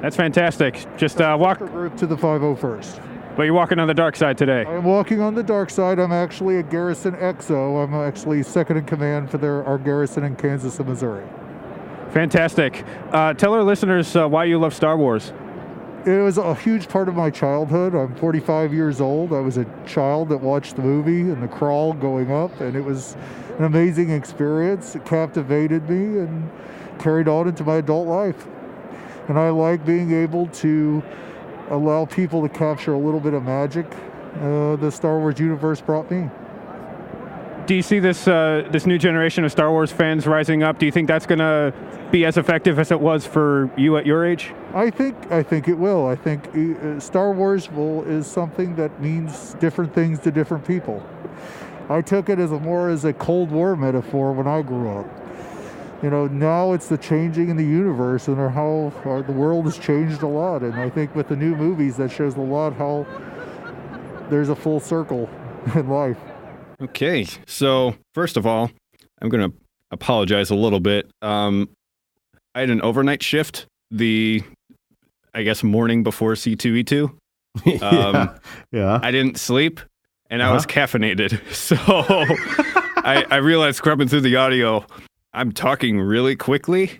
That's fantastic. Just walk
group to the 501st.
But you're walking on the dark side today.
I'm walking on the dark side. I'm actually a Garrison XO. I'm actually second in command for our garrison in Kansas and Missouri.
Fantastic. Tell our listeners why you love Star Wars.
It was a huge part of my childhood. I'm 45 years old. I was a child that watched the movie and the crawl going up, and it was an amazing experience. It captivated me and carried on into my adult life. And I like being able to allow people to capture a little bit of magic the Star Wars universe brought me.
Do you see this new generation of Star Wars fans rising up? Do you think that's going to be as effective as it was for you at your age?
I think it will. I think Star Wars is something that means different things to different people. I took it more as a Cold War metaphor when I grew up. Now it's the changing in the universe and how the world has changed a lot. And I think with the new movies, that shows a lot how there's a full circle in life.
Okay, so first of all, I'm going to apologize a little bit. I had an overnight shift I guess, morning before C2E2.
Yeah.
I didn't sleep, and I was caffeinated. So I realized scrubbing through the audio, I'm talking really quickly,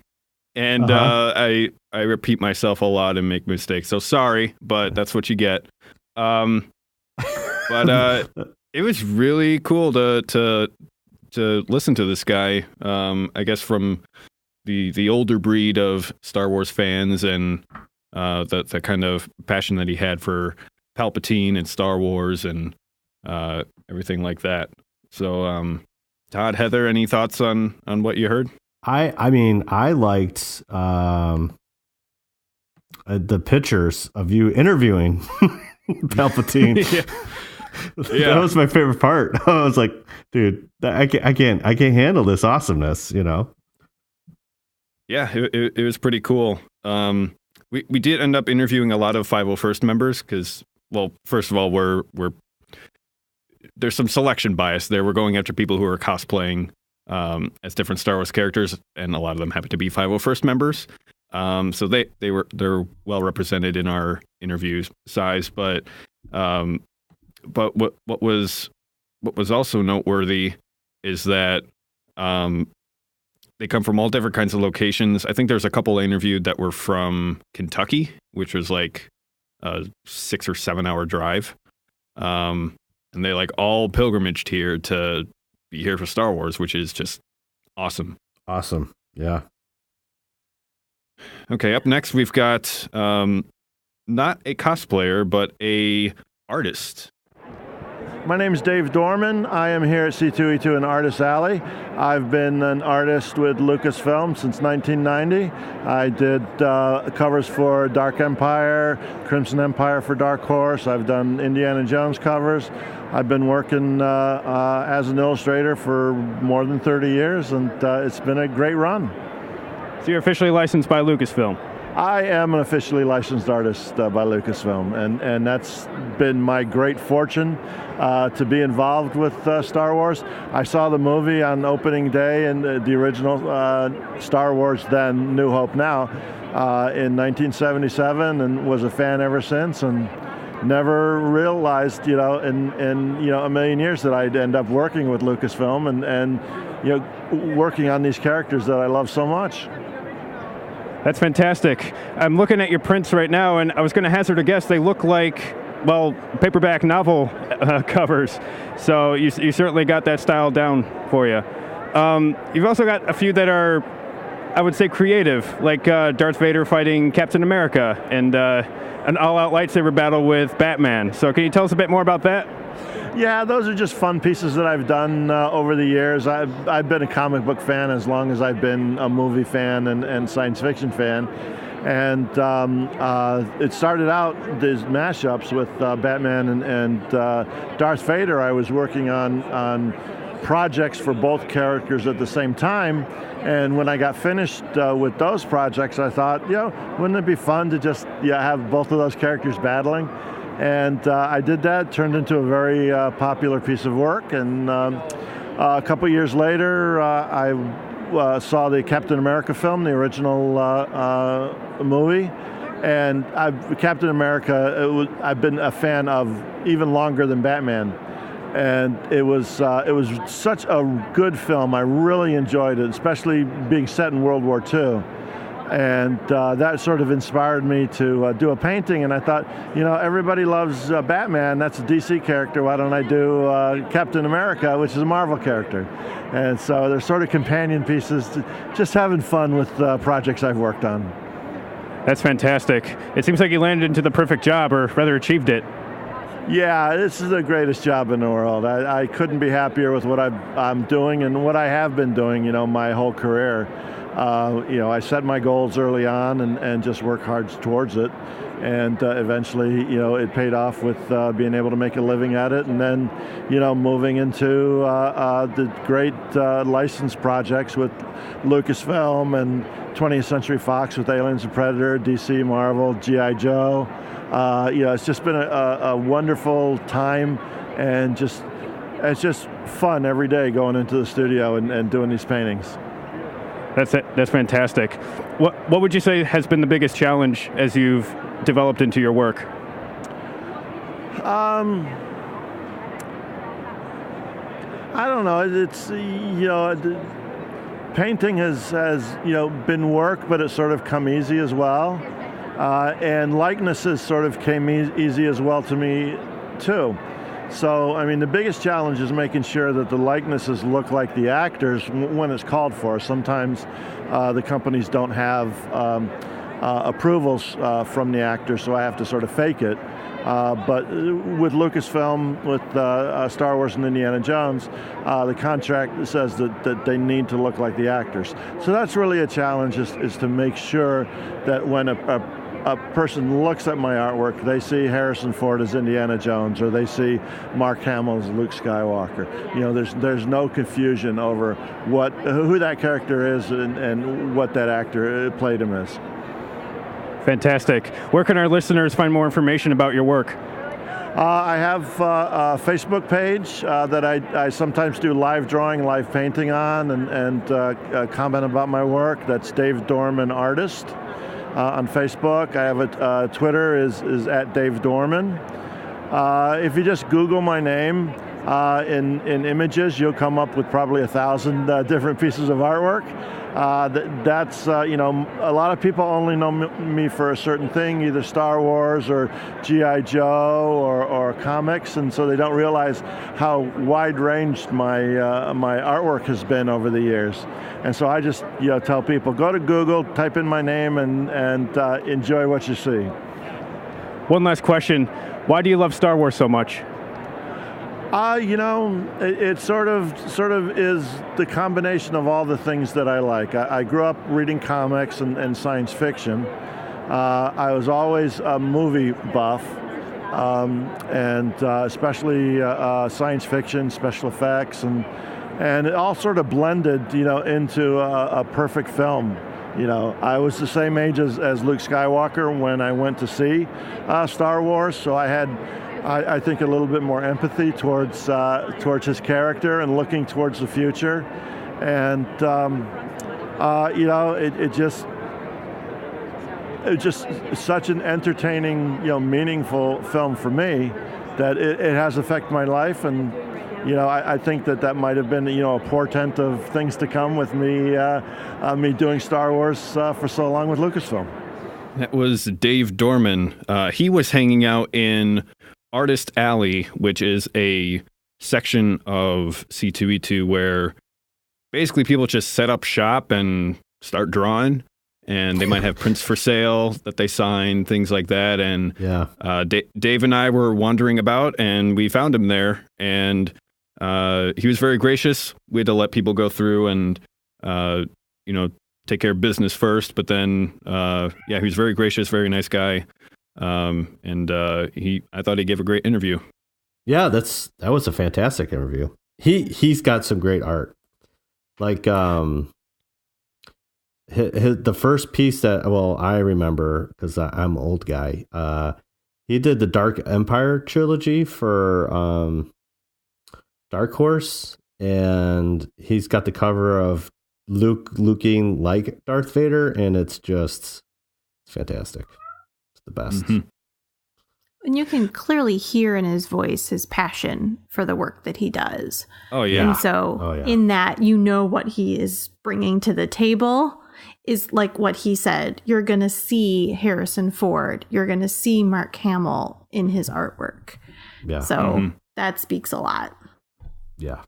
and I repeat myself a lot and make mistakes. So sorry, but that's what you get. It was really cool to listen to this guy. I guess from the older breed of Star Wars fans and the kind of passion that he had for Palpatine and Star Wars and everything like that. So, Todd, Heather, any thoughts on what you heard?
I mean, I liked the pictures of you interviewing Palpatine. That was my favorite part. I was like, dude, I can't handle this awesomeness, you know?
Yeah, it was pretty cool. We did end up interviewing a lot of 501st members because, well, first of all, there's some selection bias there. We're going after people who are cosplaying as different Star Wars characters, and a lot of them happen to be 501st members. So they're well represented in our interview size, but what was also noteworthy is that they come from all different kinds of locations. I think there's a couple interviewed that were from Kentucky, which was like a 6 or 7 hour drive. And they like all pilgrimaged here to be here for Star Wars, which is just awesome.
Awesome. Yeah.
Okay. Up next, we've got not a cosplayer, but a artist.
My name is Dave Dorman. I am here at C2E2 in Artist Alley. I've been an artist with Lucasfilm since 1990. I did covers for Dark Empire, Crimson Empire for Dark Horse. I've done Indiana Jones covers. I've been working as an illustrator for more than 30 years, and it's been a great run.
So you're officially licensed by Lucasfilm?
I am an officially licensed artist by Lucasfilm, and that's been my great fortune to be involved with Star Wars. I saw the movie on opening day and the original Star Wars, then New Hope Now, in 1977, and was a fan ever since, and never realized, in a million years that I'd end up working with Lucasfilm and working on these characters that I love so much.
That's fantastic. I'm looking at your prints right now, and I was going to hazard a guess. They look like, well, paperback novel covers. So you certainly got that style down for you. You've also got a few that are, I would say, creative, like Darth Vader fighting Captain America and an all-out lightsaber battle with Batman. So can you tell us a bit more about that?
Yeah, those are just fun pieces that I've done over the years. I've been a comic book fan as long as I've been a movie fan and science fiction fan. And it started out, these mashups with Batman and Darth Vader. I was working on projects for both characters at the same time. And when I got finished with those projects, I thought, wouldn't it be fun to just have both of those characters battling? And I did that, turned into a very popular piece of work. And a couple years later, I saw the Captain America film, the original movie. And Captain America, I've been a fan of even longer than Batman. And it was such a good film. I really enjoyed it, especially being set in World War II. And that sort of inspired me to do a painting. And I thought, everybody loves Batman. That's a DC character. Why don't I do Captain America, which is a Marvel character? And so they're sort of companion pieces, just having fun with projects I've worked on.
That's fantastic. It seems like you landed into the perfect job, or rather achieved it.
Yeah, this is the greatest job in the world. I couldn't be happier with what I'm doing and what I have been doing, my whole career. I set my goals early on and just work hard towards it. And eventually, it paid off with being able to make a living at it. And then, moving into the great license projects with Lucasfilm and 20th Century Fox with Aliens and Predator, DC, Marvel, G.I. Joe. It's just been a wonderful time, and it's just fun every day going into the studio and doing these paintings.
That's it. That's fantastic. What would you say has been the biggest challenge as you've developed into your work?
I don't know. It's painting has been work, but it's sort of come easy as well. And likenesses sort of came easy as well to me too. So, the biggest challenge is making sure that the likenesses look like the actors when it's called for. Sometimes the companies don't have approvals from the actors, so I have to sort of fake it. But with Lucasfilm, with Star Wars and Indiana Jones, the contract says that they need to look like the actors. So that's really a challenge, is to make sure that when a a person looks at my artwork, they see Harrison Ford as Indiana Jones, or they see Mark Hamill as Luke Skywalker. You know, there's no confusion over who that character is and what that actor played him as.
Fantastic. Where can our listeners find more information about your work?
I have a Facebook page that I sometimes do live drawing, live painting on, and comment about my work. That's Dave Dorman Artist on Facebook. I have a Twitter is at Dave Dorman. If you just Google my name in images, you'll come up with probably 1,000 different pieces of artwork. That's you know, a lot of people only know me for a certain thing, either Star Wars or G.I. Joe or comics, and so they don't realize how wide-ranged my artwork has been over the years. And so I just tell people, go to Google, type in my name, and enjoy what you see.
One last question: why do you love Star Wars so much?
You know, it sort of is the combination of all the things that I like. I grew up reading comics and science fiction. I was always a movie buff, and especially science fiction, special effects, and it all sort of blended, into a perfect film. I was the same age as Luke Skywalker when I went to see Star Wars, so I had, I think, a little bit more empathy towards his character and looking towards the future. And, it just such an entertaining, meaningful film for me that it has affected my life. And, I think that might have been, a portent of things to come with me doing Star Wars for so long with Lucasfilm.
That was Dave Dorman. He was hanging out in Artist Alley, which is a section of C2E2 where basically people just set up shop and start drawing, and they might have prints for sale that they sign, things like that. And Dave and I were wandering about, and we found him there, and he was very gracious. We had to let people go through and take care of business first, but then he was very gracious, very nice guy. I thought he gave a great interview.
Yeah, that was a fantastic interview. He's got some great art. Like the first piece that I remember, because I'm an old guy. He did the Dark Empire trilogy for Dark Horse, and he's got the cover of Luke looking like Darth Vader, and it's fantastic. The best.
Mm-hmm. And you can clearly hear in his voice his passion for the work that he does.
Oh, yeah.
And so in that, what he is bringing to the table is like what he said. You're going to see Harrison Ford. You're going to see Mark Hamill in his artwork. Yeah. So that speaks a lot.
Yeah.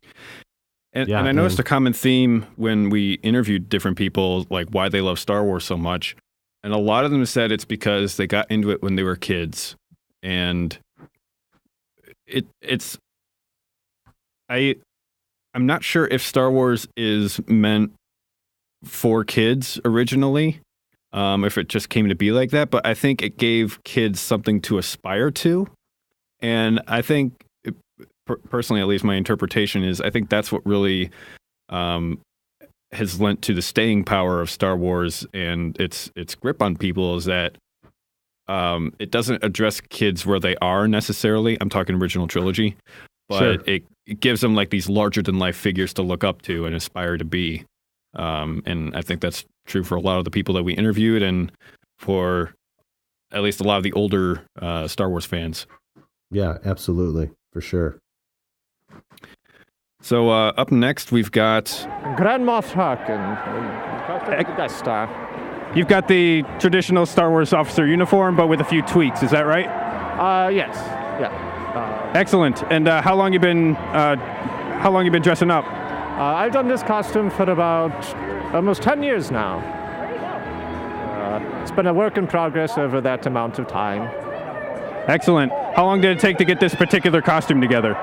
And I noticed a common theme when we interviewed different people, like why they love Star Wars so much. And a lot of them said it's because they got into it when they were kids. And I'm not sure if Star Wars is meant for kids originally, if it just came to be like that, but I think it gave kids something to aspire to. And I think, personally, at least my interpretation is, I think that's what really has lent to the staying power of Star Wars and its grip on people, is that it doesn't address kids where they are necessarily. I'm talking original trilogy, but it gives them like these larger than life figures to look up to and aspire to be. And I think that's true for a lot of the people that we interviewed, and for at least a lot of the older Star Wars fans.
Yeah, absolutely, for sure.
So up next, we've got
Grand Moff Tarkin, the Death Star.
You've got the traditional Star Wars officer uniform, but with a few tweaks. Is that right?
Yes. Yeah.
Excellent. And how long you been dressing up?
I've done this costume for about almost 10 years now. It's been a work in progress over that amount of time.
Excellent. How long did it take to get this particular costume together?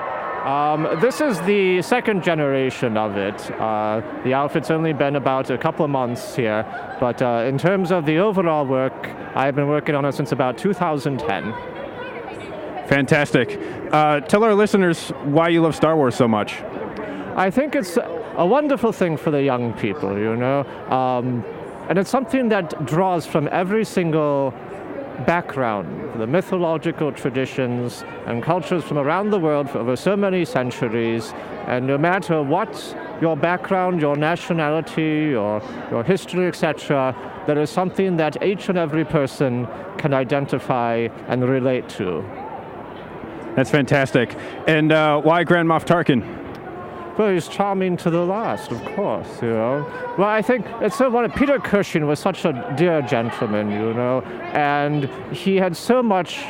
This is the second generation of it. The outfit's only been about a couple of months here, but in terms of the overall work, I've been working on it since about 2010.
Fantastic. Tell our listeners why you love Star Wars so much.
I think it's a wonderful thing for the young people, you know, and it's something that draws from every single background, the mythological traditions and cultures from around the world for over so many centuries, and no matter what your background, your nationality, your history, etc., there is something that each and every person can identify and relate to.
That's fantastic. And why Grand Moff Tarkin?
Well, he's charming to the last, of course, you know. Well, I think it's so funny. Peter Cushing was such a dear gentleman, you know, and he had so much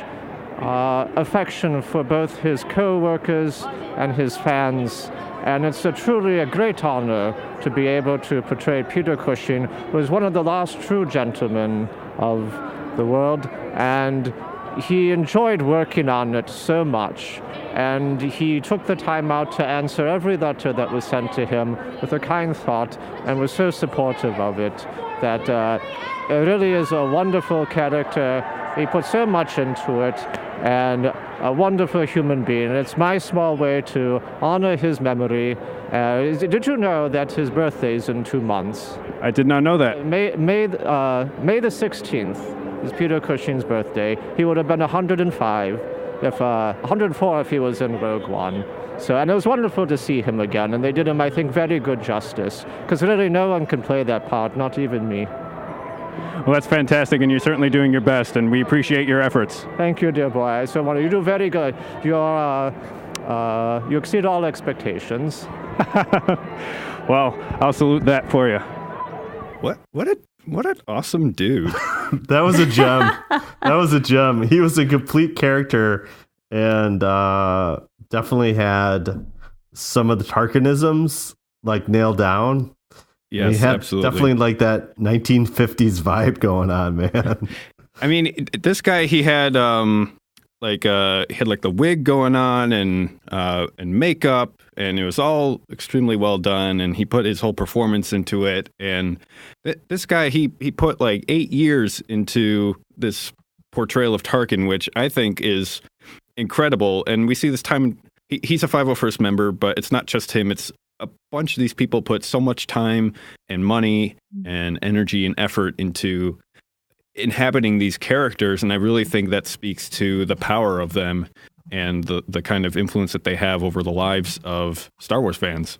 affection for both his co-workers and his fans, and it's truly a great honor to be able to portray Peter Cushing, who was one of the last true gentlemen of the world, and he enjoyed working on it so much, and he took the time out to answer every letter that was sent to him with a kind thought, and was so supportive of it that it really is a wonderful character. He put so much into it, and a wonderful human being. And it's my small way to honor his memory. Did you know that his birthday is in 2 months?
I did not know that.
May the 16th. Is Peter Cushing's birthday. He would have been 105, 104 if he was in Rogue One. So, and it was wonderful to see him again, and they did him, I think, very good justice, because really no one can play that part, not even me.
Well, that's fantastic, and you're certainly doing your best, and we appreciate your efforts.
Thank you, dear boy. So, you do very good. You exceed all expectations.
Well, I'll salute that for you. What an awesome dude.
That was a gem. That was a gem. He was a complete character, and definitely had some of the Tarkinisms like nailed down.
Yes,
he had
absolutely.
Definitely like that 1950s vibe going on, man.
I mean, this guy, he had like the wig going on and makeup, and it was all extremely well done, and he put his whole performance into it. And this guy, he put like 8 years into this portrayal of Tarkin, which I think is incredible. And we see this time, he's a 501st member, but it's not just him, it's a bunch of these people put so much time and money and energy and effort into inhabiting these characters, and I really think that speaks to the power of them and the kind of influence that they have over the lives of Star Wars fans.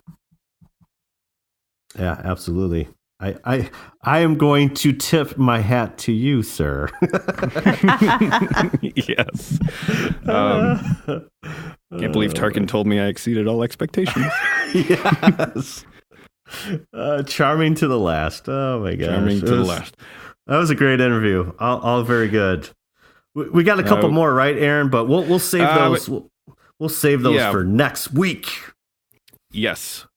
Yeah, absolutely. I am going to tip my hat to you, sir.
Yes. Can't believe Tarkin told me I exceeded all expectations.
Yes. Charming to the last. Oh my gosh.
Charming to the last.
That was a great interview. All very good. We got a couple more, right, Aaron? But we'll save those. We'll save those for next week.
Yes,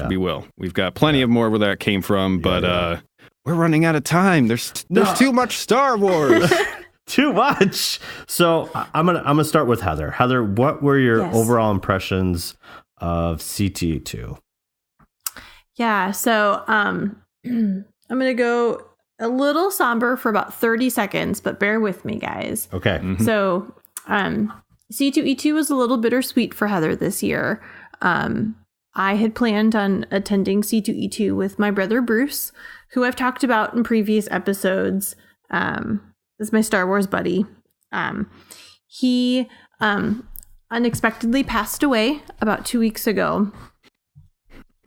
we will. We've got plenty of more where that came from, but we're running out of time. There's too much Star Wars.
Too much. So I'm gonna start with Heather. Heather, what were your overall impressions of C2E2?
Yeah, so I'm gonna go a little somber for about 30 seconds, but bear with me, guys.
Okay.
Mm-hmm.
So C2E2 was a little bittersweet for Heather this year. I had planned on attending C2E2 with my brother Bruce, who I've talked about in previous episodes. Is my Star Wars buddy. He unexpectedly passed away about 2 weeks ago.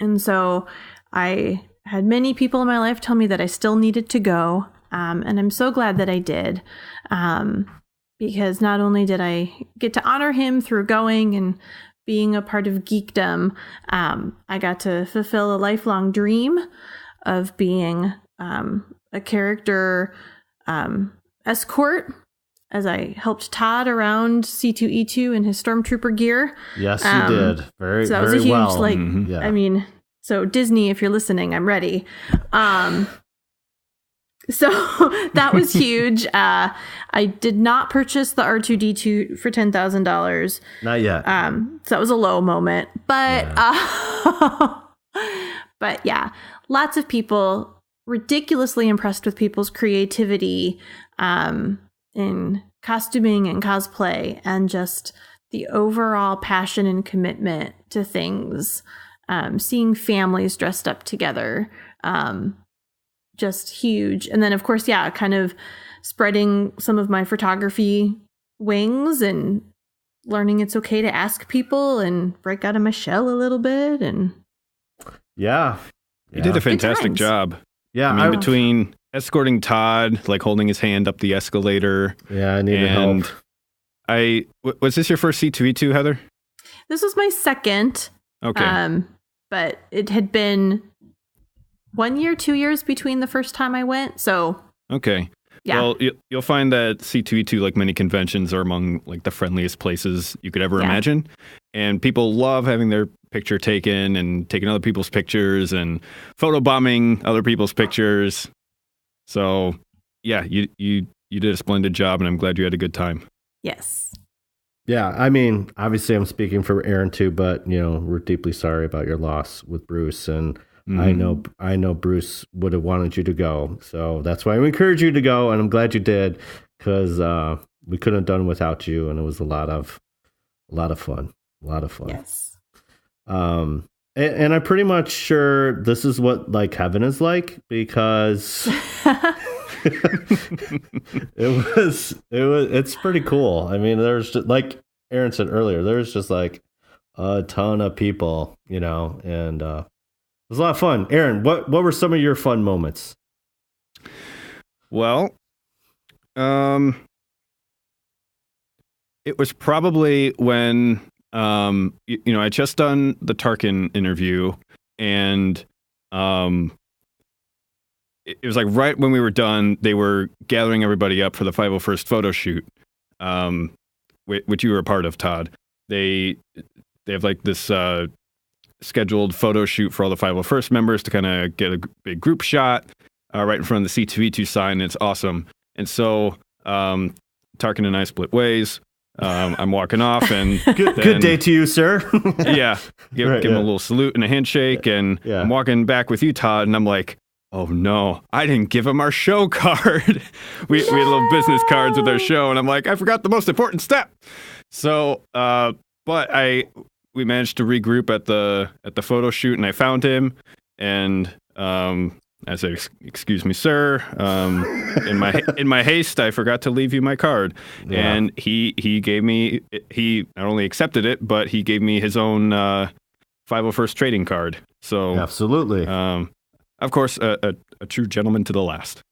And so I had many people in my life tell me that I still needed to go. And I'm so glad that I did. Because not only did I get to honor him through going and being a part of geekdom, I got to fulfill a lifelong dream of being a character escort as I helped Todd around C2E2 in his Stormtrooper gear.
Yes, you did. Very,
so that was
very
a huge,
well.
I mean, so Disney, if you're listening, I'm ready. So that was huge. I did not purchase the R2D2 for $10,000.
Not yet.
So that was a low moment, but but yeah, lots of people ridiculously impressed with people's creativity in costuming and cosplay, and just the overall passion and commitment to things. Seeing families dressed up together. Just huge. And then, of course, kind of spreading some of my photography wings and learning it's okay to ask people and break out of my shell a little bit. And
you
did a fantastic job.
Yeah,
I mean, between escorting Todd, like holding his hand up the escalator.
Yeah, I needed help.
Was this your first C2E2, Heather?
This was my second.
Okay.
But it had been 1 year, 2 years between the first time I went. So
okay.
Yeah.
Well, you'll find that C2E2, like many conventions, are among like the friendliest places you could ever imagine. And people love having their picture taken and taking other people's pictures and photobombing other people's pictures. So yeah, you did a splendid job, and I'm glad you had a good time.
Yes.
Yeah, I mean, obviously I'm speaking for Aaron too, but we're deeply sorry about your loss with Bruce, and I know Bruce would have wanted you to go, so that's why I encourage you to go, and I'm glad you did, because we couldn't have done without you, and it was a lot of fun.
Yes.
And I'm pretty much sure this is what like heaven is like, because it's pretty cool. I mean, there's just, like Aaron said earlier, there's just like a ton of people, and it was a lot of fun. Aaron, what were some of your fun moments?
Well, it was probably when I just done the Tarkin interview, and it was like right when we were done, they were gathering everybody up for the 501st photo shoot, which you were a part of, Todd. They have like this scheduled photo shoot for all the 501st members to kind of get a big group shot right in front of the C2E2 sign. And it's awesome. And so Tarkin and I split ways. I'm walking off, and
good day to you, sir.
Give him a little salute and a handshake, and I'm walking back with you, Todd, and I'm like, oh no, I didn't give him our show card. we had little business cards with our show, and I'm like, I forgot the most important step. So, but we managed to regroup at the photo shoot, and I found him, and I said, "Excuse me, sir. In my haste, I forgot to leave you my card." Yeah. And he gave me. He not only accepted it, but he gave me his own 501st trading card. So
absolutely.
Of course, a true gentleman to the last.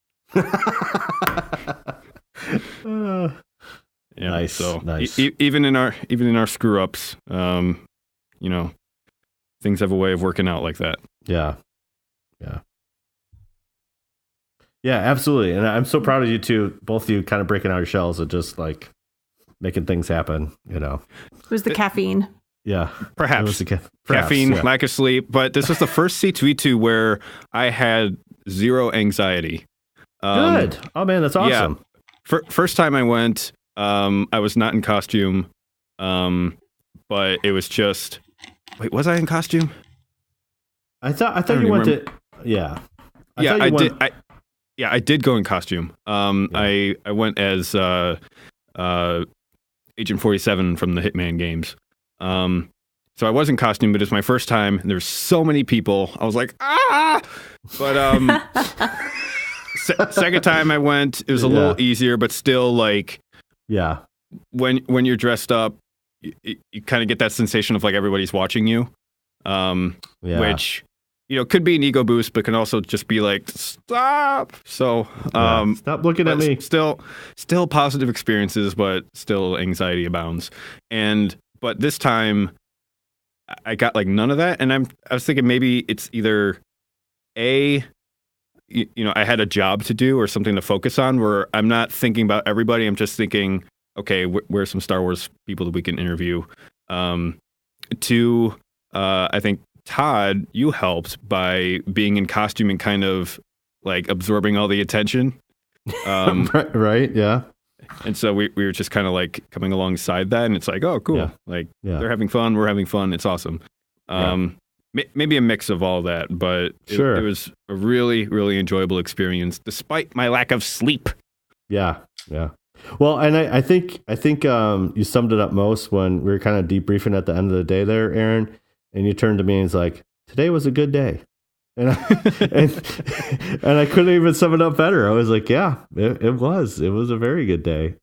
Nice.
So
nice.
Even in our screw ups, things have a way of working out like that.
Yeah. Yeah, absolutely. And I'm so proud of you two, both of you kind of breaking out your shells and just like making things happen,
It was the caffeine.
Yeah.
Perhaps caffeine, lack of sleep. But this was the first C2E2 where I had zero anxiety.
Good. Oh man, that's awesome.
Yeah. First time I went, I was not in costume. But it was just, wait, was I in costume?
I thought you went to, yeah.
I did. I did go in costume. I went as Agent 47 from the Hitman games. So I was in costume, but it's my first time. And there's so many people. I was like, ah! But second time I went, it was a little easier, but still like, when you're dressed up, you kind of get that sensation of like everybody's watching you, which could be an ego boost, but can also just be like, stop. So
stop looking at me.
Still positive experiences, but still anxiety abounds. But this time I got like none of that, and I was thinking maybe it's either I had a job to do or something to focus on, where I'm not thinking about everybody. I'm just thinking, okay, where's some Star Wars people that we can interview? Two, I think Todd, you helped by being in costume and kind of like absorbing all the attention.
Right. Yeah.
And so we were just kind of like coming alongside that, and it's like, oh, cool.
Yeah.
Like
Yeah.
they're having fun. We're having fun. It's awesome. Maybe a mix of all that, but
Sure.
it was a really, really enjoyable experience, despite my lack of sleep.
Yeah. Yeah. Well, and I think you summed it up most when we were kind of debriefing at the end of the day there, Aaron, and you turned to me and it's like, today was a good day. And I couldn't even sum it up better. I was like, yeah, it was a very good day.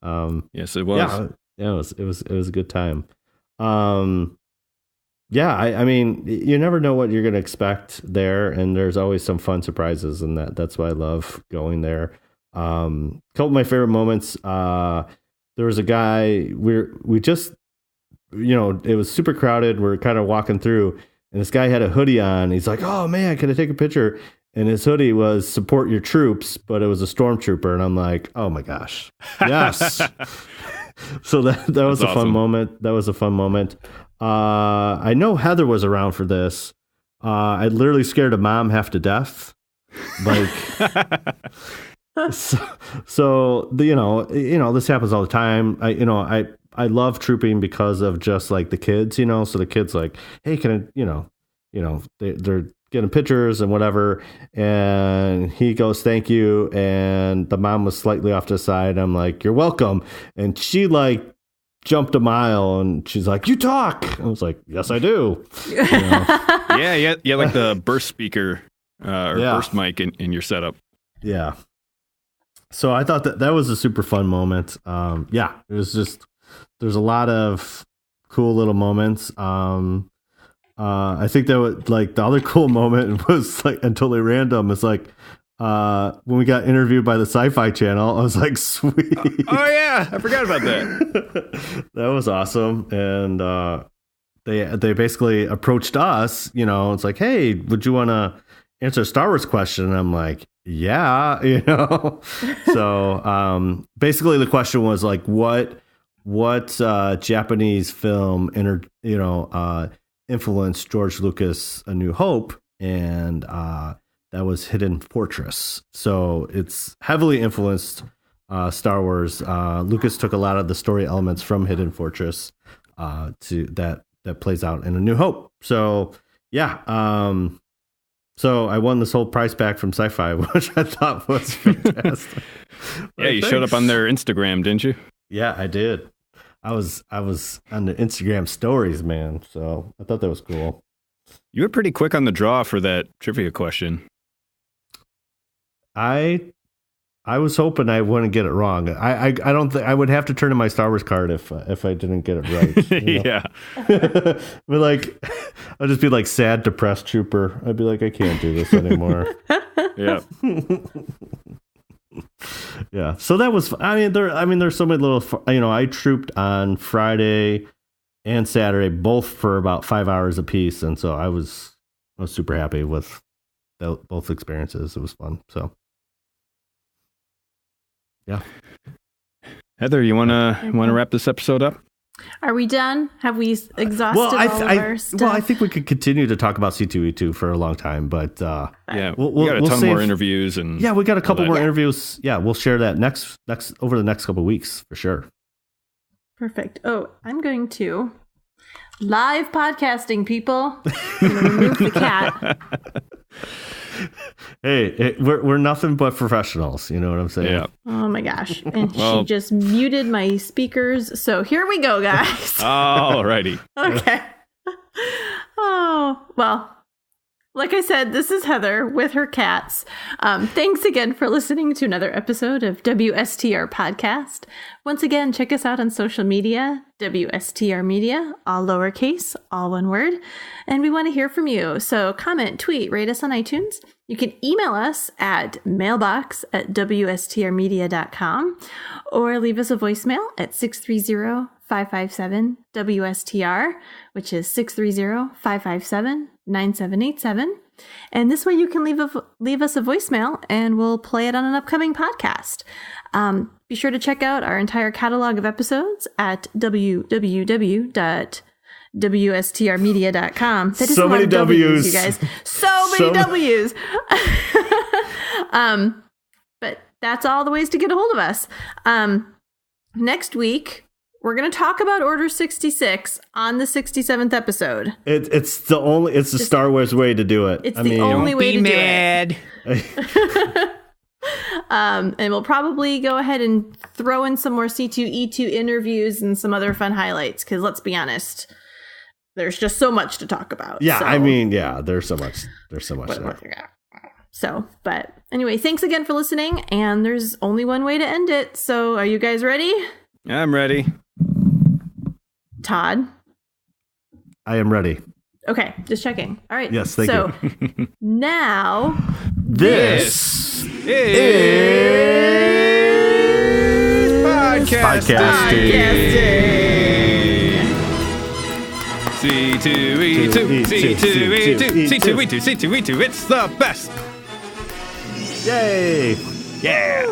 Yes, it was.
Yeah, it was a good time. Yeah, I mean, you never know what you're going to expect there, and there's always some fun surprises, and that's why I love going there. Couple of my favorite moments. There was a guy we just, it was super crowded. We're kind of walking through, and this guy had a hoodie on. He's like, "Oh man, can I take a picture?" And his hoodie was "Support your troops," but it was a stormtrooper, and I'm like, "Oh my gosh, yes!" So that was a fun moment. That was a fun moment. I know Heather was around for this. I literally scared a mom half to death. Like, so this happens all the time. I love trooping because of just like the kids, so the kids like, hey, can I, they're getting pictures and whatever. And he goes, thank you. And the mom was slightly off to the side. I'm like, you're welcome. And she like jumped a mile and she's like, you talk. I was like, yes, I do.
Yeah, like the burst speaker burst mic in your setup.
Yeah. So I thought that was a super fun moment. It was just, there's a lot of cool little moments. I think that was like the other cool moment was like, and totally random. It's like, when we got interviewed by the Sci-Fi Channel, I was like, sweet.
Oh yeah, I forgot about that.
That was awesome. And they basically approached us, it's like, hey, would you want to answer a Star Wars question? And I'm like, yeah, So basically the question was like, what Japanese film influenced George Lucas' A New Hope? And that was Hidden Fortress. So it's heavily influenced Star Wars. Lucas took a lot of the story elements from Hidden Fortress to that plays out in A New Hope. So yeah. So I won this whole prize pack from Sci-Fi, which I thought was fantastic.
Yeah, you showed up on their Instagram, didn't you?
Yeah, I did. I was on the Instagram stories, man. So I thought that was cool.
You were pretty quick on the draw for that trivia question.
I was hoping I wouldn't get it wrong. I don't think I would have to turn in my Star Wars card if I didn't get it right.
Yeah.
But like, I'd just be like sad, depressed trooper. I'd be like, I can't do this anymore.
Yeah.
Yeah. So that was. There's so many little. I trooped on Friday and Saturday, both for about 5 hours apiece, and so I was super happy with both experiences. It was fun. So. Yeah.
Heather, you wanna wrap this episode up?
Are we done? Have we exhausted all of our stuff?
Well, I think we could continue to talk about C2E2 for a long time, but
yeah, we got a ton more interviews and
we got a couple more interviews. Yeah, we'll share that next over the next couple of weeks for sure.
Perfect. Oh, I'm going to live podcasting, people. I'm gonna remove the cat.
Hey, we're nothing but professionals. You know what I'm saying?
Yeah.
Oh my gosh. And she just muted my speakers. So here we go, guys.
Alrighty.
Okay. Oh, well, like I said, this is Heather with her cats. Thanks again for listening to another episode of WSTR Podcast. Once again, check us out on social media, WSTR Media, all lowercase, all one word. And we want to hear from you. So comment, tweet, rate us on iTunes. You can email us at mailbox@wstrmedia.com or leave us a voicemail at 630-557-WSTR, which is 630-557-9787. And this way you can leave us a voicemail and we'll play it on an upcoming podcast. Be sure to check out our entire catalog of episodes at www.wstrmedia.com. That is
so
a lot
many
of
W's,
you guys. So many W's. But that's all the ways to get a hold of us. Next week, we're going to talk about Order 66 on the 67th episode.
It's the Star Wars way to do it.
It's the only way to do it. And we'll probably go ahead and throw in some more C2E2 interviews and some other fun highlights, because let's be honest, there's just so much to talk about.
Yeah, there's so much there.
So, but anyway, thanks again for listening, and there's only one way to end it. So, are you guys ready?
I'm ready.
Todd?
I am ready.
Okay, just checking. All right.
Yes, thank you.
Now,
this is podcasting. C2E2, C2E2, C2E2, C2E2. It's the best.
Yay!
Yeah.